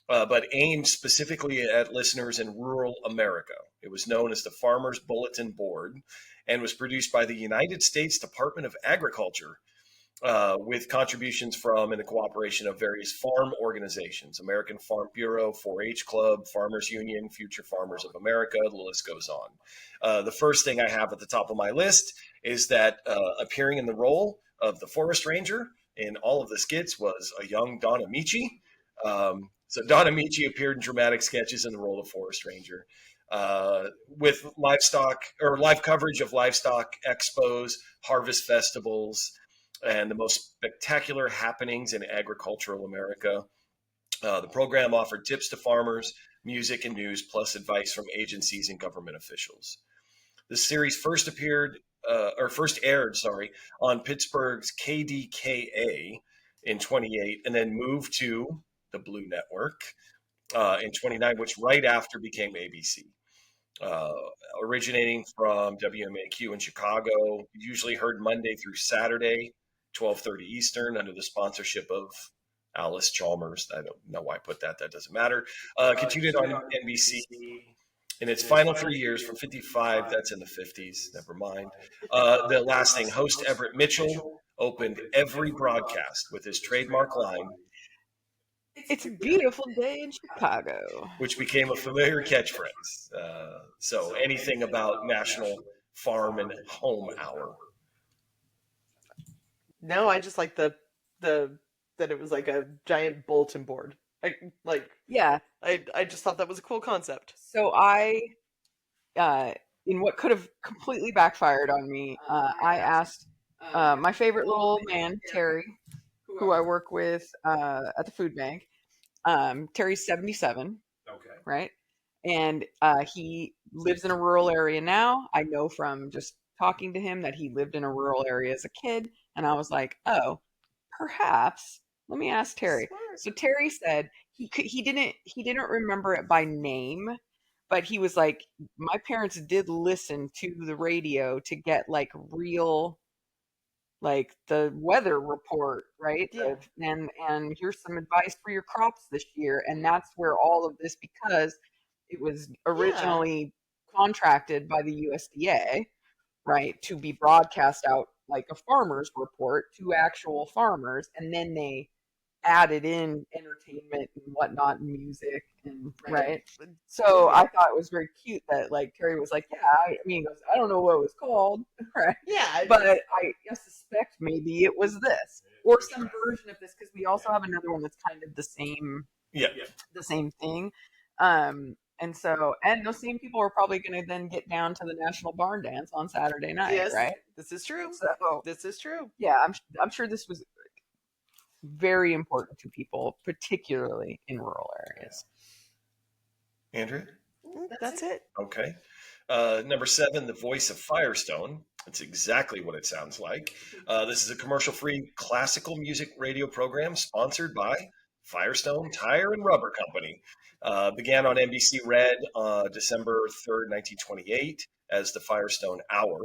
but aimed specifically at listeners in rural America. It was known as the Farmers Bulletin Board and was produced by the United States Department of Agriculture, with contributions from and the cooperation of various farm organizations: American Farm Bureau, 4-H Club, Farmers Union, Future Farmers of America, the list goes on. The first thing I have at the top of my list is that appearing in the role of the forest ranger in all of the skits was a young Don Amici. So Don Amici appeared in dramatic sketches in the role of forest ranger. With live coverage of livestock expos, harvest festivals, and the most spectacular happenings in agricultural America. The program offered tips to farmers, music and news, plus advice from agencies and government officials. The series first aired on Pittsburgh's KDKA in 28, and then moved to the Blue Network in 29, which right after became ABC. Originating from WMAQ in Chicago, usually heard Monday through Saturday, 12:30 Eastern, under the sponsorship of Alice Chalmers. I don't know why I put that. That doesn't matter. Continued on NBC in its final 3 years from 55. That's in the 50s. Never mind. The last thing, host Everett Mitchell opened every broadcast with his trademark line, "It's a beautiful day in Chicago," which became a familiar catchphrase. So anything about National Farm and Home Hour? No, I just like the that it was like a giant bulletin board. Yeah. I just thought that was a cool concept. So in what could have completely backfired on me, I asked my favorite little old man, Terry, who I work with at the food bank. Terry's 77, Okay. right? And he lives in a rural area now. I know from just talking to him that he lived in a rural area as a kid. And I was like, oh, perhaps let me ask Terry. Smart. So Terry said he didn't remember it by name, but he was like, my parents did listen to the radio to get like real, like the weather report, right? Yeah. And here's some advice for your crops this year. And that's where all of this, because it was originally contracted by the USDA, right, to be broadcast out like a farmer's report to actual farmers, and then they added in entertainment and whatnot, and music, and right. So I thought it was very cute that like Terry was like, yeah, I mean, he goes, I don't know what it was called, right? Yeah, But I suspect maybe it was this or some version of this, because we also have another one that's kind of the same thing. And those same people are probably going to then get down to the National Barn Dance on Saturday night, yes, right? This is true. So This is true. yeah, I'm sure this was very important to people, particularly in rural areas. Andrew? That's it. Okay. Number 7, The Voice of Firestone. That's exactly what it sounds like. This is a commercial-free classical music radio program sponsored by Firestone Tire and Rubber Company. Began on NBC Red December 3rd, 1928 as the Firestone Hour.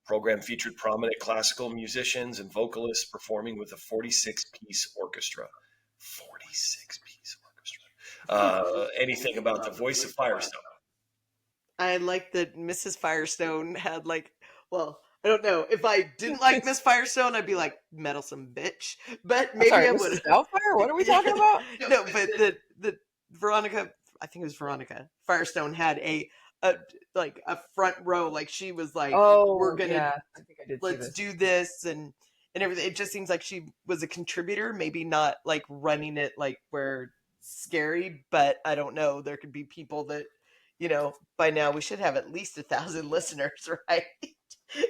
Program featured prominent classical musicians and vocalists performing with a 46-piece orchestra. 46-piece orchestra. Anything about the Voice of Firestone? I like that Mrs. Firestone had like, well, I don't know. If I didn't like Miss Firestone, I'd be like, meddlesome bitch. But maybe Sorry, I Mrs. would. Doubtfire? What are we talking about? No, but the Veronica, I think it was Veronica Firestone had a front row. Like she was like, we're gonna, yeah. I think I did see let's this. do this and everything. It just seems like she was a contributor, maybe not like running it like where scary, but I don't know. There could be people that, by now we should have at least 1,000 listeners, right?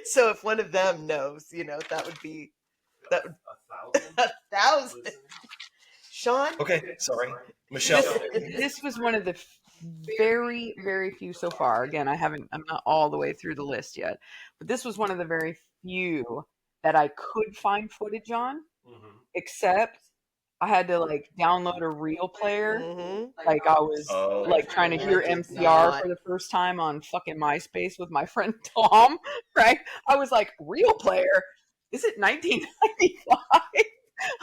So if one of them knows, that would 1,000. Sean? Okay, sorry. Michelle. This was one of the very, very few so far. Again, I'm not all the way through the list yet, but this was one of the very few that I could find footage on, except I had to like download a real player. Like I was trying to hear MCR for the first time on fucking MySpace with my friend Tom, right? I was like, real player? Is it 1995?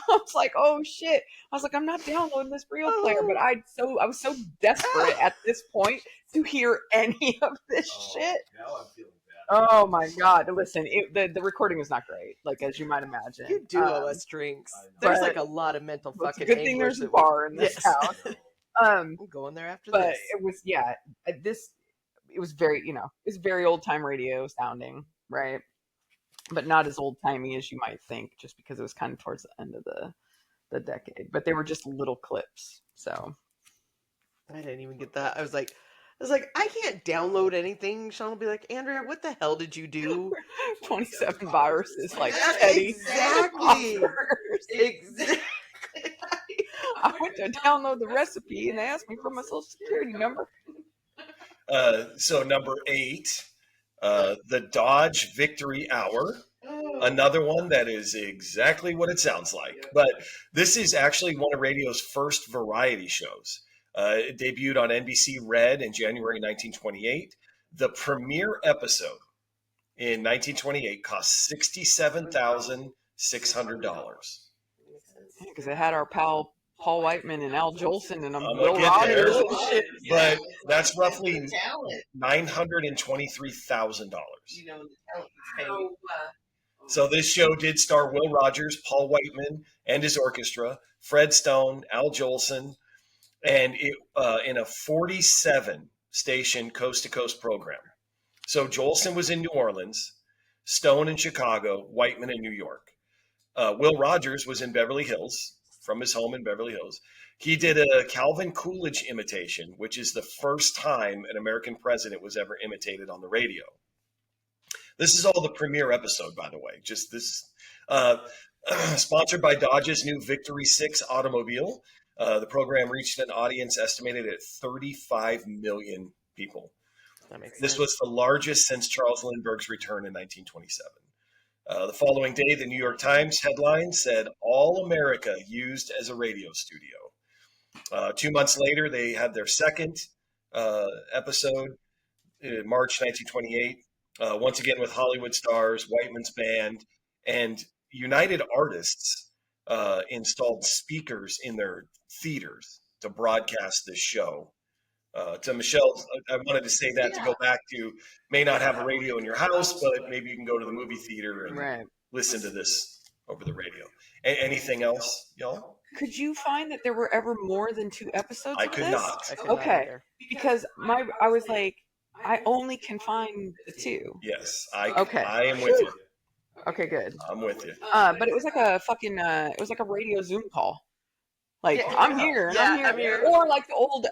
I was like, oh shit. I was like, I'm not downloading this real player, but I was so desperate at this point to hear any of this shit. Now I'm feeling bad. Oh my god! Listen, the recording is not great, like as you might imagine. You do owe us drinks. There's like a lot of mental fucking. Good thing there's a bar in this house. I'm going there after but this. It was it was very it's very old time radio sounding, right? But not as old timey as you might think, just because it was kind of towards the end of the decade. But they were just little clips, so I didn't even get that. I was like, I can't download anything. Sean will be like, Andrea, what the hell did you do? 27 viruses, like Exactly. Exactly. I went to download the recipe and they asked me for my social security number. So number 8, the Dodge Victory Hour. Another one that is exactly what it sounds like. But this is actually one of radio's first variety shows. It debuted on NBC Red in January 1928. The premiere episode in 1928 cost $67,600. Because it had our pal Paul Whiteman and Al Jolson and We'll Will get there. Rogers and shit. But that's roughly $923,000. So this show did star Will Rogers, Paul Whiteman, and his orchestra, Fred Stone, Al Jolson, and it in a 47-station coast-to-coast program. So Jolson was in New Orleans, Stone in Chicago, Whiteman in New York. Will Rogers was in Beverly Hills, from his home in Beverly Hills. He did a Calvin Coolidge imitation, which is the first time an American president was ever imitated on the radio. This is all the premiere episode, by the way. Just this, sponsored by Dodge's new Victory 6 automobile. The program reached an audience estimated at 35 million people. This was the largest since Charles Lindbergh's return in 1927. The following day, the New York Times headline said, "All America used as a radio studio." 2 months later, they had their second episode in March 1928. Once again with Hollywood stars, Whiteman's band, and United Artists installed speakers in their theaters to broadcast this show. To Michelle, I wanted to say that to go back to, may not have a radio in your house, but maybe you can go to the movie theater and listen to this over the radio. Anything else, y'all? Could you find that there were ever more than 2 episodes I of could this? not. Okay, because I was like, I only can find the 2. Yes, Okay. I am with you. Okay, good. I'm with you. But it was like a fucking, it was like a radio Zoom call. Like, Yeah. I'm here, and Yeah, I'm here. I'm here. Or like the old,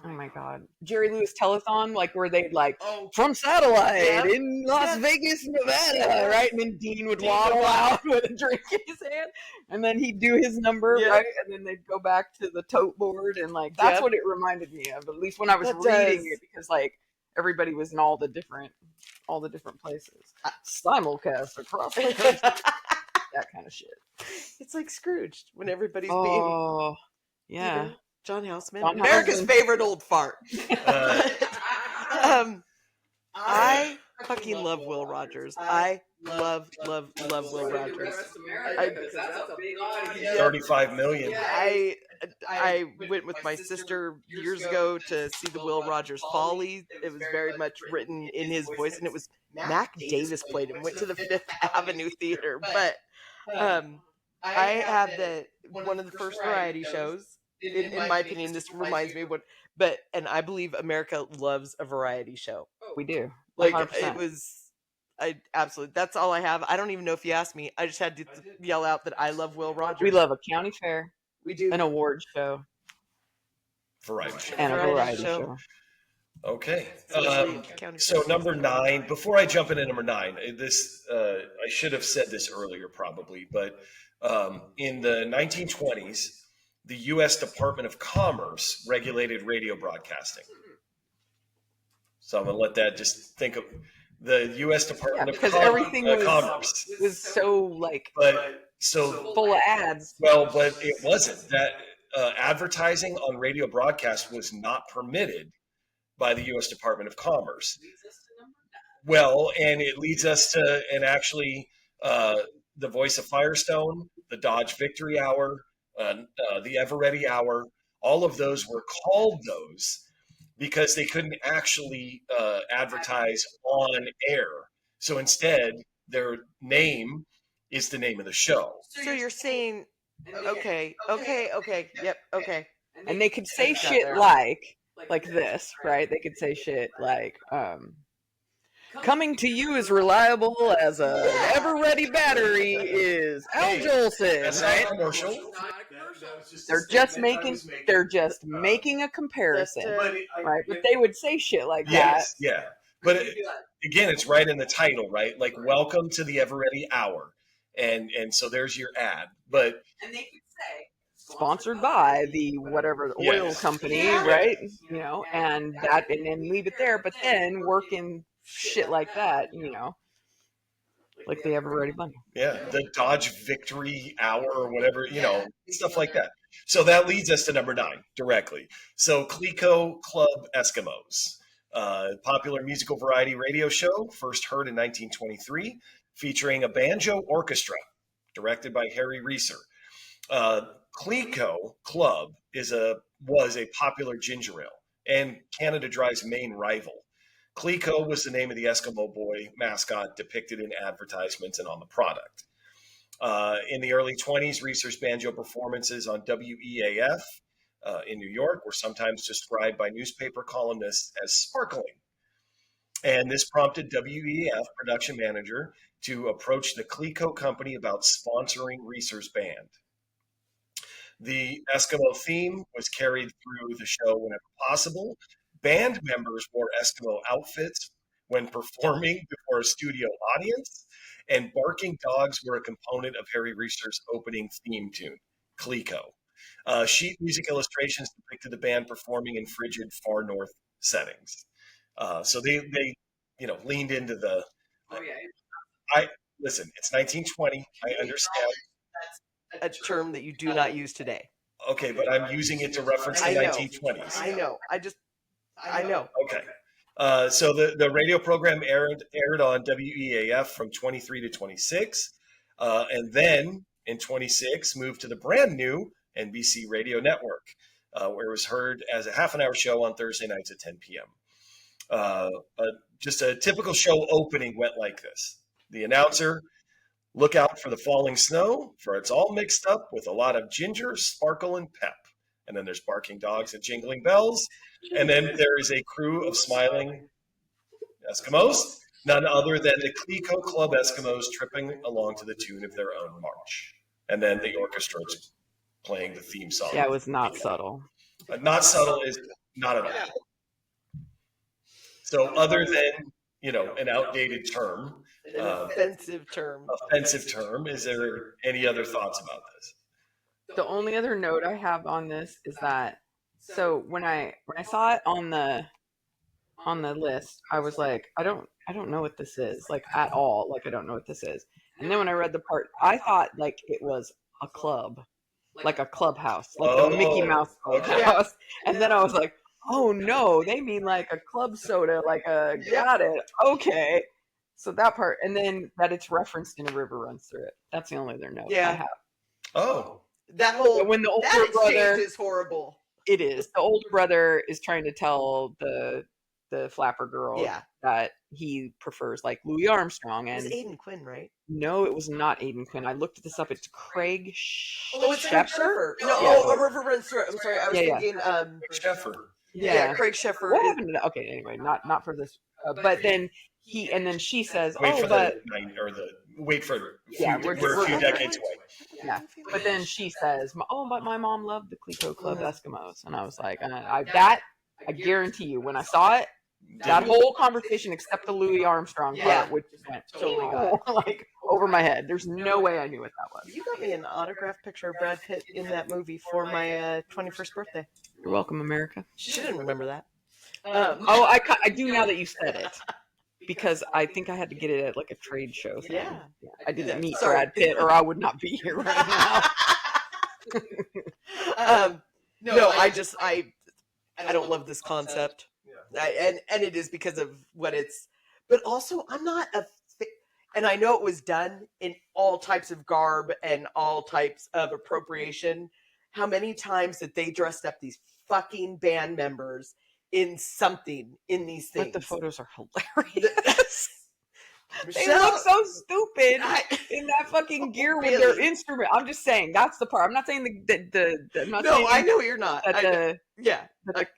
oh my God, Jerry Lewis telethon, like where they'd like, from satellite Yeah. in Las Vegas, Nevada, right? And then Dean would waddle out with a drink in his hand, and then he'd do his number, Yeah. right? And then they'd go back to the tote board, and like, that's Yep. what it reminded me of, at least when I was That reading does. it, because like, everybody was in all the different places, simulcast across the country, that kind of shit. It's like Scrooged when everybody's Oh, being, yeah. John Houseman, John America's Houseman. favorite old fart. Uh, I fucking love Will Rogers. I love Will Rogers. Yep. 35 million. I went with my sister years ago to see the Will Rogers Folly. It was very much written in his voice, and it was Mac Davis played him. Went to the Fifth Avenue Theater, but I have one of the first variety shows. In my opinion, this reminds me of and I believe America loves a variety show. We do. Like 100%. I absolutely. That's all I have. I don't even know if you asked me. I just had to yell out that I love Will Rogers. We love a county fair. We do an award show Variety show. and a variety show. Okay. County So fair. number 9, before I jump into number 9, this I should have said this earlier probably, but in the 1920s, the U.S. Department of Commerce regulated radio broadcasting. So I'm going to let that just think of the U.S. Department of because everything Commerce. was so like So full of ads. well, but it wasn't. That advertising on radio broadcast was not permitted by the U.S. Department of Commerce. Well, and it leads us to, and actually, the Voice of Firestone, the Dodge Victory Hour, the Ever Ready Hour, all of those were called those because they couldn't actually advertise on air. So instead, their name is the name of the show. So you're saying, okay, yep, okay. And they could say Got shit there. like this, right? They could say shit like, coming to you as reliable as an ever-ready battery is Al Jolson, That's not right? a commercial. They're just making a comparison, right? But they would say shit like Yes, yeah. But again, it's right in the title, right? Like, welcome to the Ever Ready Hour. And so there's your ad. But that. And they could say, sponsored by the whatever the oil Yes. company, right? You know, and then leave it there. But then work in shit like that, you know, like the Ever Ready Bunny. yeah, the Dodge Victory Hour or whatever, you know, stuff like that. So that leads us to number 9 directly. So Clickot Club Eskimos, popular musical variety radio show, first heard in 1923, featuring a banjo orchestra, directed by Harry Reeser. Clickot Club was a popular ginger ale and Canada Dry's main rival. Clickot was the name of the Eskimo boy mascot depicted in advertisements and on the product. In the early 20s, Reeser's banjo performances on WEAF in New York were sometimes described by newspaper columnists as sparkling. And this prompted WEAF production manager to approach the Clickot company about sponsoring Reeser's band. The Eskimo theme was carried through the show whenever possible. Band members wore Eskimo outfits when performing before a studio audience, and barking dogs were a component of Harry Reeser's opening theme tune, Clickot. Sheet music illustrations depicted the band performing in frigid far north settings. So they leaned into the. Listen, it's 1920. I understand. A term that you do not use today. Okay, but I'm using it to reference the I know. 1920s. I know. I know. Okay. So the radio program aired on WEAF from 23 to 26, and then in 26 moved to the brand new NBC radio network, where it was heard as a half-an-hour show on Thursday nights at 10 p.m. Just a typical show opening went like this. The announcer, look out for the falling snow, for it's all mixed up with a lot of ginger, sparkle, and pep. And then there's barking dogs and jingling bells. And then there is a crew of smiling Eskimos, none other than the Clickot Club Eskimos tripping along to the tune of their own march. And then the orchestra is playing the theme song. Yeah, it was not subtle. Not subtle is not at all. So other than, an outdated term, An offensive term. is there any other thoughts about this? The only other note I have on this is that, so when I saw it on on the list, I was like, I don't know what this is, like, at all. Like, I don't know what this is. And then when I read the part, I thought like it was a club, like a clubhouse, like the Mickey Mouse clubhouse. And then I was like, oh no, they mean like a club soda, like a, got it, okay. So that part, and then that it's referenced in A River Runs Through It. That's the only other note I have. Oh, That whole When the older that brother exchange is horrible. It is. The older brother is trying to tell the flapper girl that he prefers like Louis Armstrong, It was and Aiden Quinn, right? no, it was not Aiden Quinn. I looked this up. It's Craig It's Craig Sheffer. No, A River Runs Through It. I'm sorry, I was thinking Sheffer. Yeah, Craig Sheffer. What happened to that? Okay, anyway, not for this. But then she says, wait for but we're a few decades away. Yeah, but then she says, but my mom loved the Clickot Club Eskimos, and I was like, I guarantee you, when I saw it, that whole conversation, except the Louis Armstrong part, which just went totally like over my head. There's no way I knew what that was. You got me an autographed picture of Brad Pitt in that movie for my 21st birthday. You're welcome, America. She didn't remember that. I do now that you said it. Because I think I had to get it at like a trade show thing. Yeah. I didn't meet Brad Pitt, or I would not be here right now. No, I don't love this concept. And it is because of what it's, but also I'm not and I know it was done in all types of garb and all types of appropriation. How many times that they dressed up these fucking band members in something in these things? But the photos are hilarious. They look so stupid in that fucking gear with their instrument. I'm just saying, that's the part. I'm not saying I know you're not. And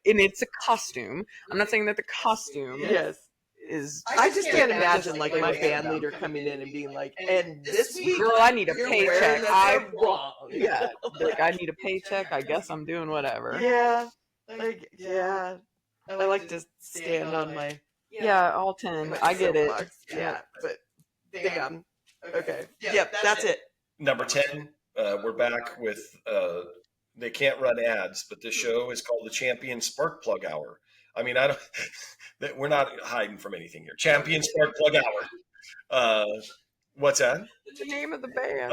it's a costume. I'm not saying that the costume is. I just can't imagine like my band leader coming in and being like, and this week, girl, I need a paycheck. Wrong. Like I need a paycheck. I guess I'm doing whatever. Yeah. I like to stand on my all 10. I get it. Yeah, but damn. Okay. Yep, that's it. Number 10. We're back with they can't run ads, but the show is called the Champion Spark Plug Hour. I mean, we're not hiding from anything here. Champion Spark Plug Hour. What's that? It's the name of the band.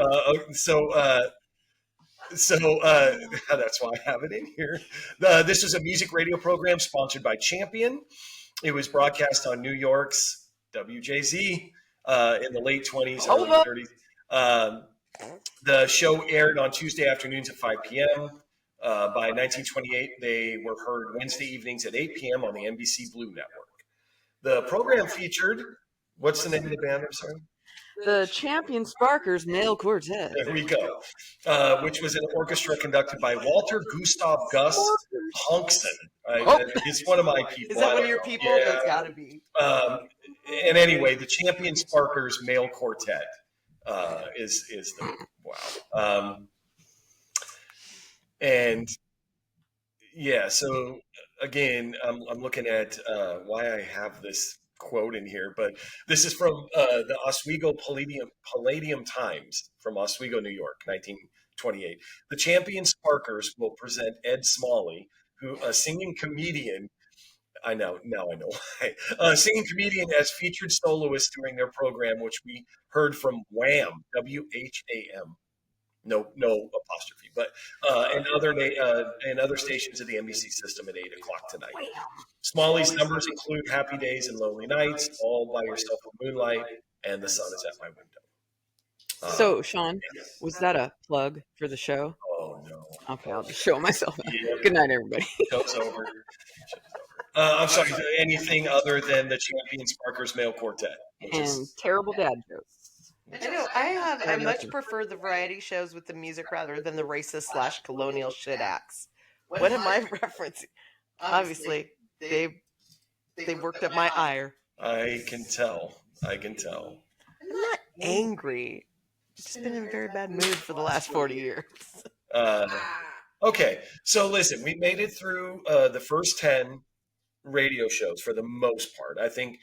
That's why I have it in here. This is a music radio program sponsored by Champion. It was broadcast on New York's WJZ in the late 20s, early 30s. The show aired on Tuesday afternoons at 5 p.m. By 1928, they were heard Wednesday evenings at 8 p.m. on the NBC Blue Network. The program featured, what's the name of the band? I'm sorry? The Champion Sparkers Male Quartet. There we go. Which was an orchestra conducted by Walter Gustav Gus Hunkson. He's one of my people. Is that one of your people? Yeah. That's got to be. And anyway, the Champion Sparkers Male Quartet is the wow. And yeah, so again, I'm looking at why I have this quote in here, but this is from the Oswego Palladium Times from Oswego, New York, 1928. The Champion Sparkers will present Ed Smalley, who a singing comedian. I know why. A singing comedian as featured soloist during their program, which we heard from Wham, WHAM. No apostrophe, but and other stations of the NBC system at 8 o'clock tonight. Smalley's numbers include Happy Days and Lonely Nights, All by Yourself in Moonlight, and The Sun is at My Window. So, Sean, was that a plug for the show? Oh, no. Okay, I'll just show myself. Yeah. Good night, everybody. Show's over. I'm sorry, anything other than the Champion Sparkers Male Quartet? And terrible dad jokes. I know. I much prefer the variety shows with the music rather than the racist / colonial shit acts. What am I referencing? Obviously, they worked up my ire. I can tell. I'm not angry. I've just been in a very bad mood for the last 40 years. Okay, so listen, we made it through the first 10 radio shows for the most part. I think,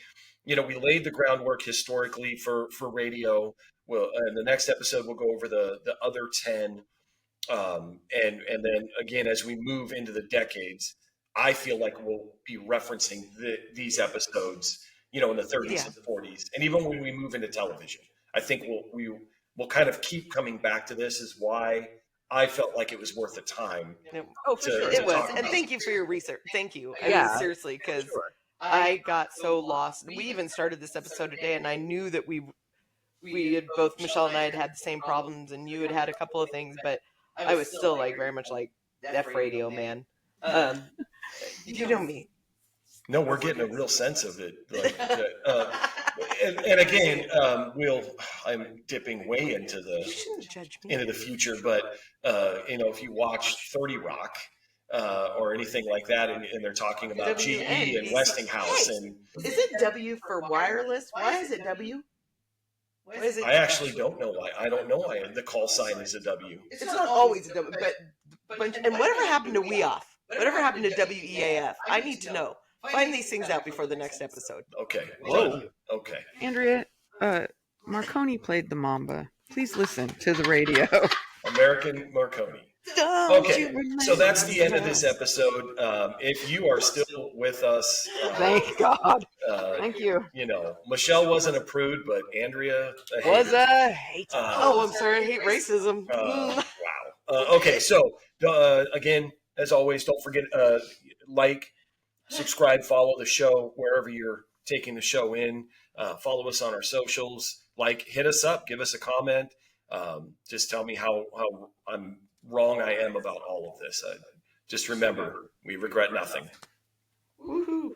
we laid the groundwork historically for radio. Well, in the next episode, we'll go over the other 10. And then again, as we move into the decades, I feel like we'll be referencing these episodes, in the 30s and 40s, and even when we move into television, I think we'll kind of keep coming back to this. Is why I felt like it was worth the time. Oh, for sure. It was. talk And about. thank you for your research. Thank you. I Yeah, mean, seriously, because Sure. I got so lost. We even started this episode today, and I knew that we had both, Michelle and I had the same problems, and you had a couple of things, but I was still like very much like F radio, man. You know me. No, we're getting a real sense of it. Like, and again, I'm dipping way into You shouldn't judge me. the future, but if you watch 30 Rock or anything like that, and they're talking about GE and Westinghouse, and Is it W for wireless? Why is it W? Why is it? I actually don't know why. I don't know why the call sign is a W. It's not always a W, but and whatever happened to We Off? Whatever happened to WEAF? I need to know. Find these things out before the next episode. Okay. Whoa. Okay. Andrea, Marconi played the Mamba. Please listen to the radio. American Marconi. Okay, so that's the end of this episode. If you are still with us, Thank God. Thank you. Michelle wasn't a prude, but Andrea Was a hater. I'm sorry. I hate racism. Wow. Okay, so again, as always, don't forget like, subscribe, follow the show wherever you're taking the show in. Follow us on our socials. Hit us up, give us a comment. Just tell me how I'm wrong I am about all of this. Just remember, we regret nothing. Woohoo.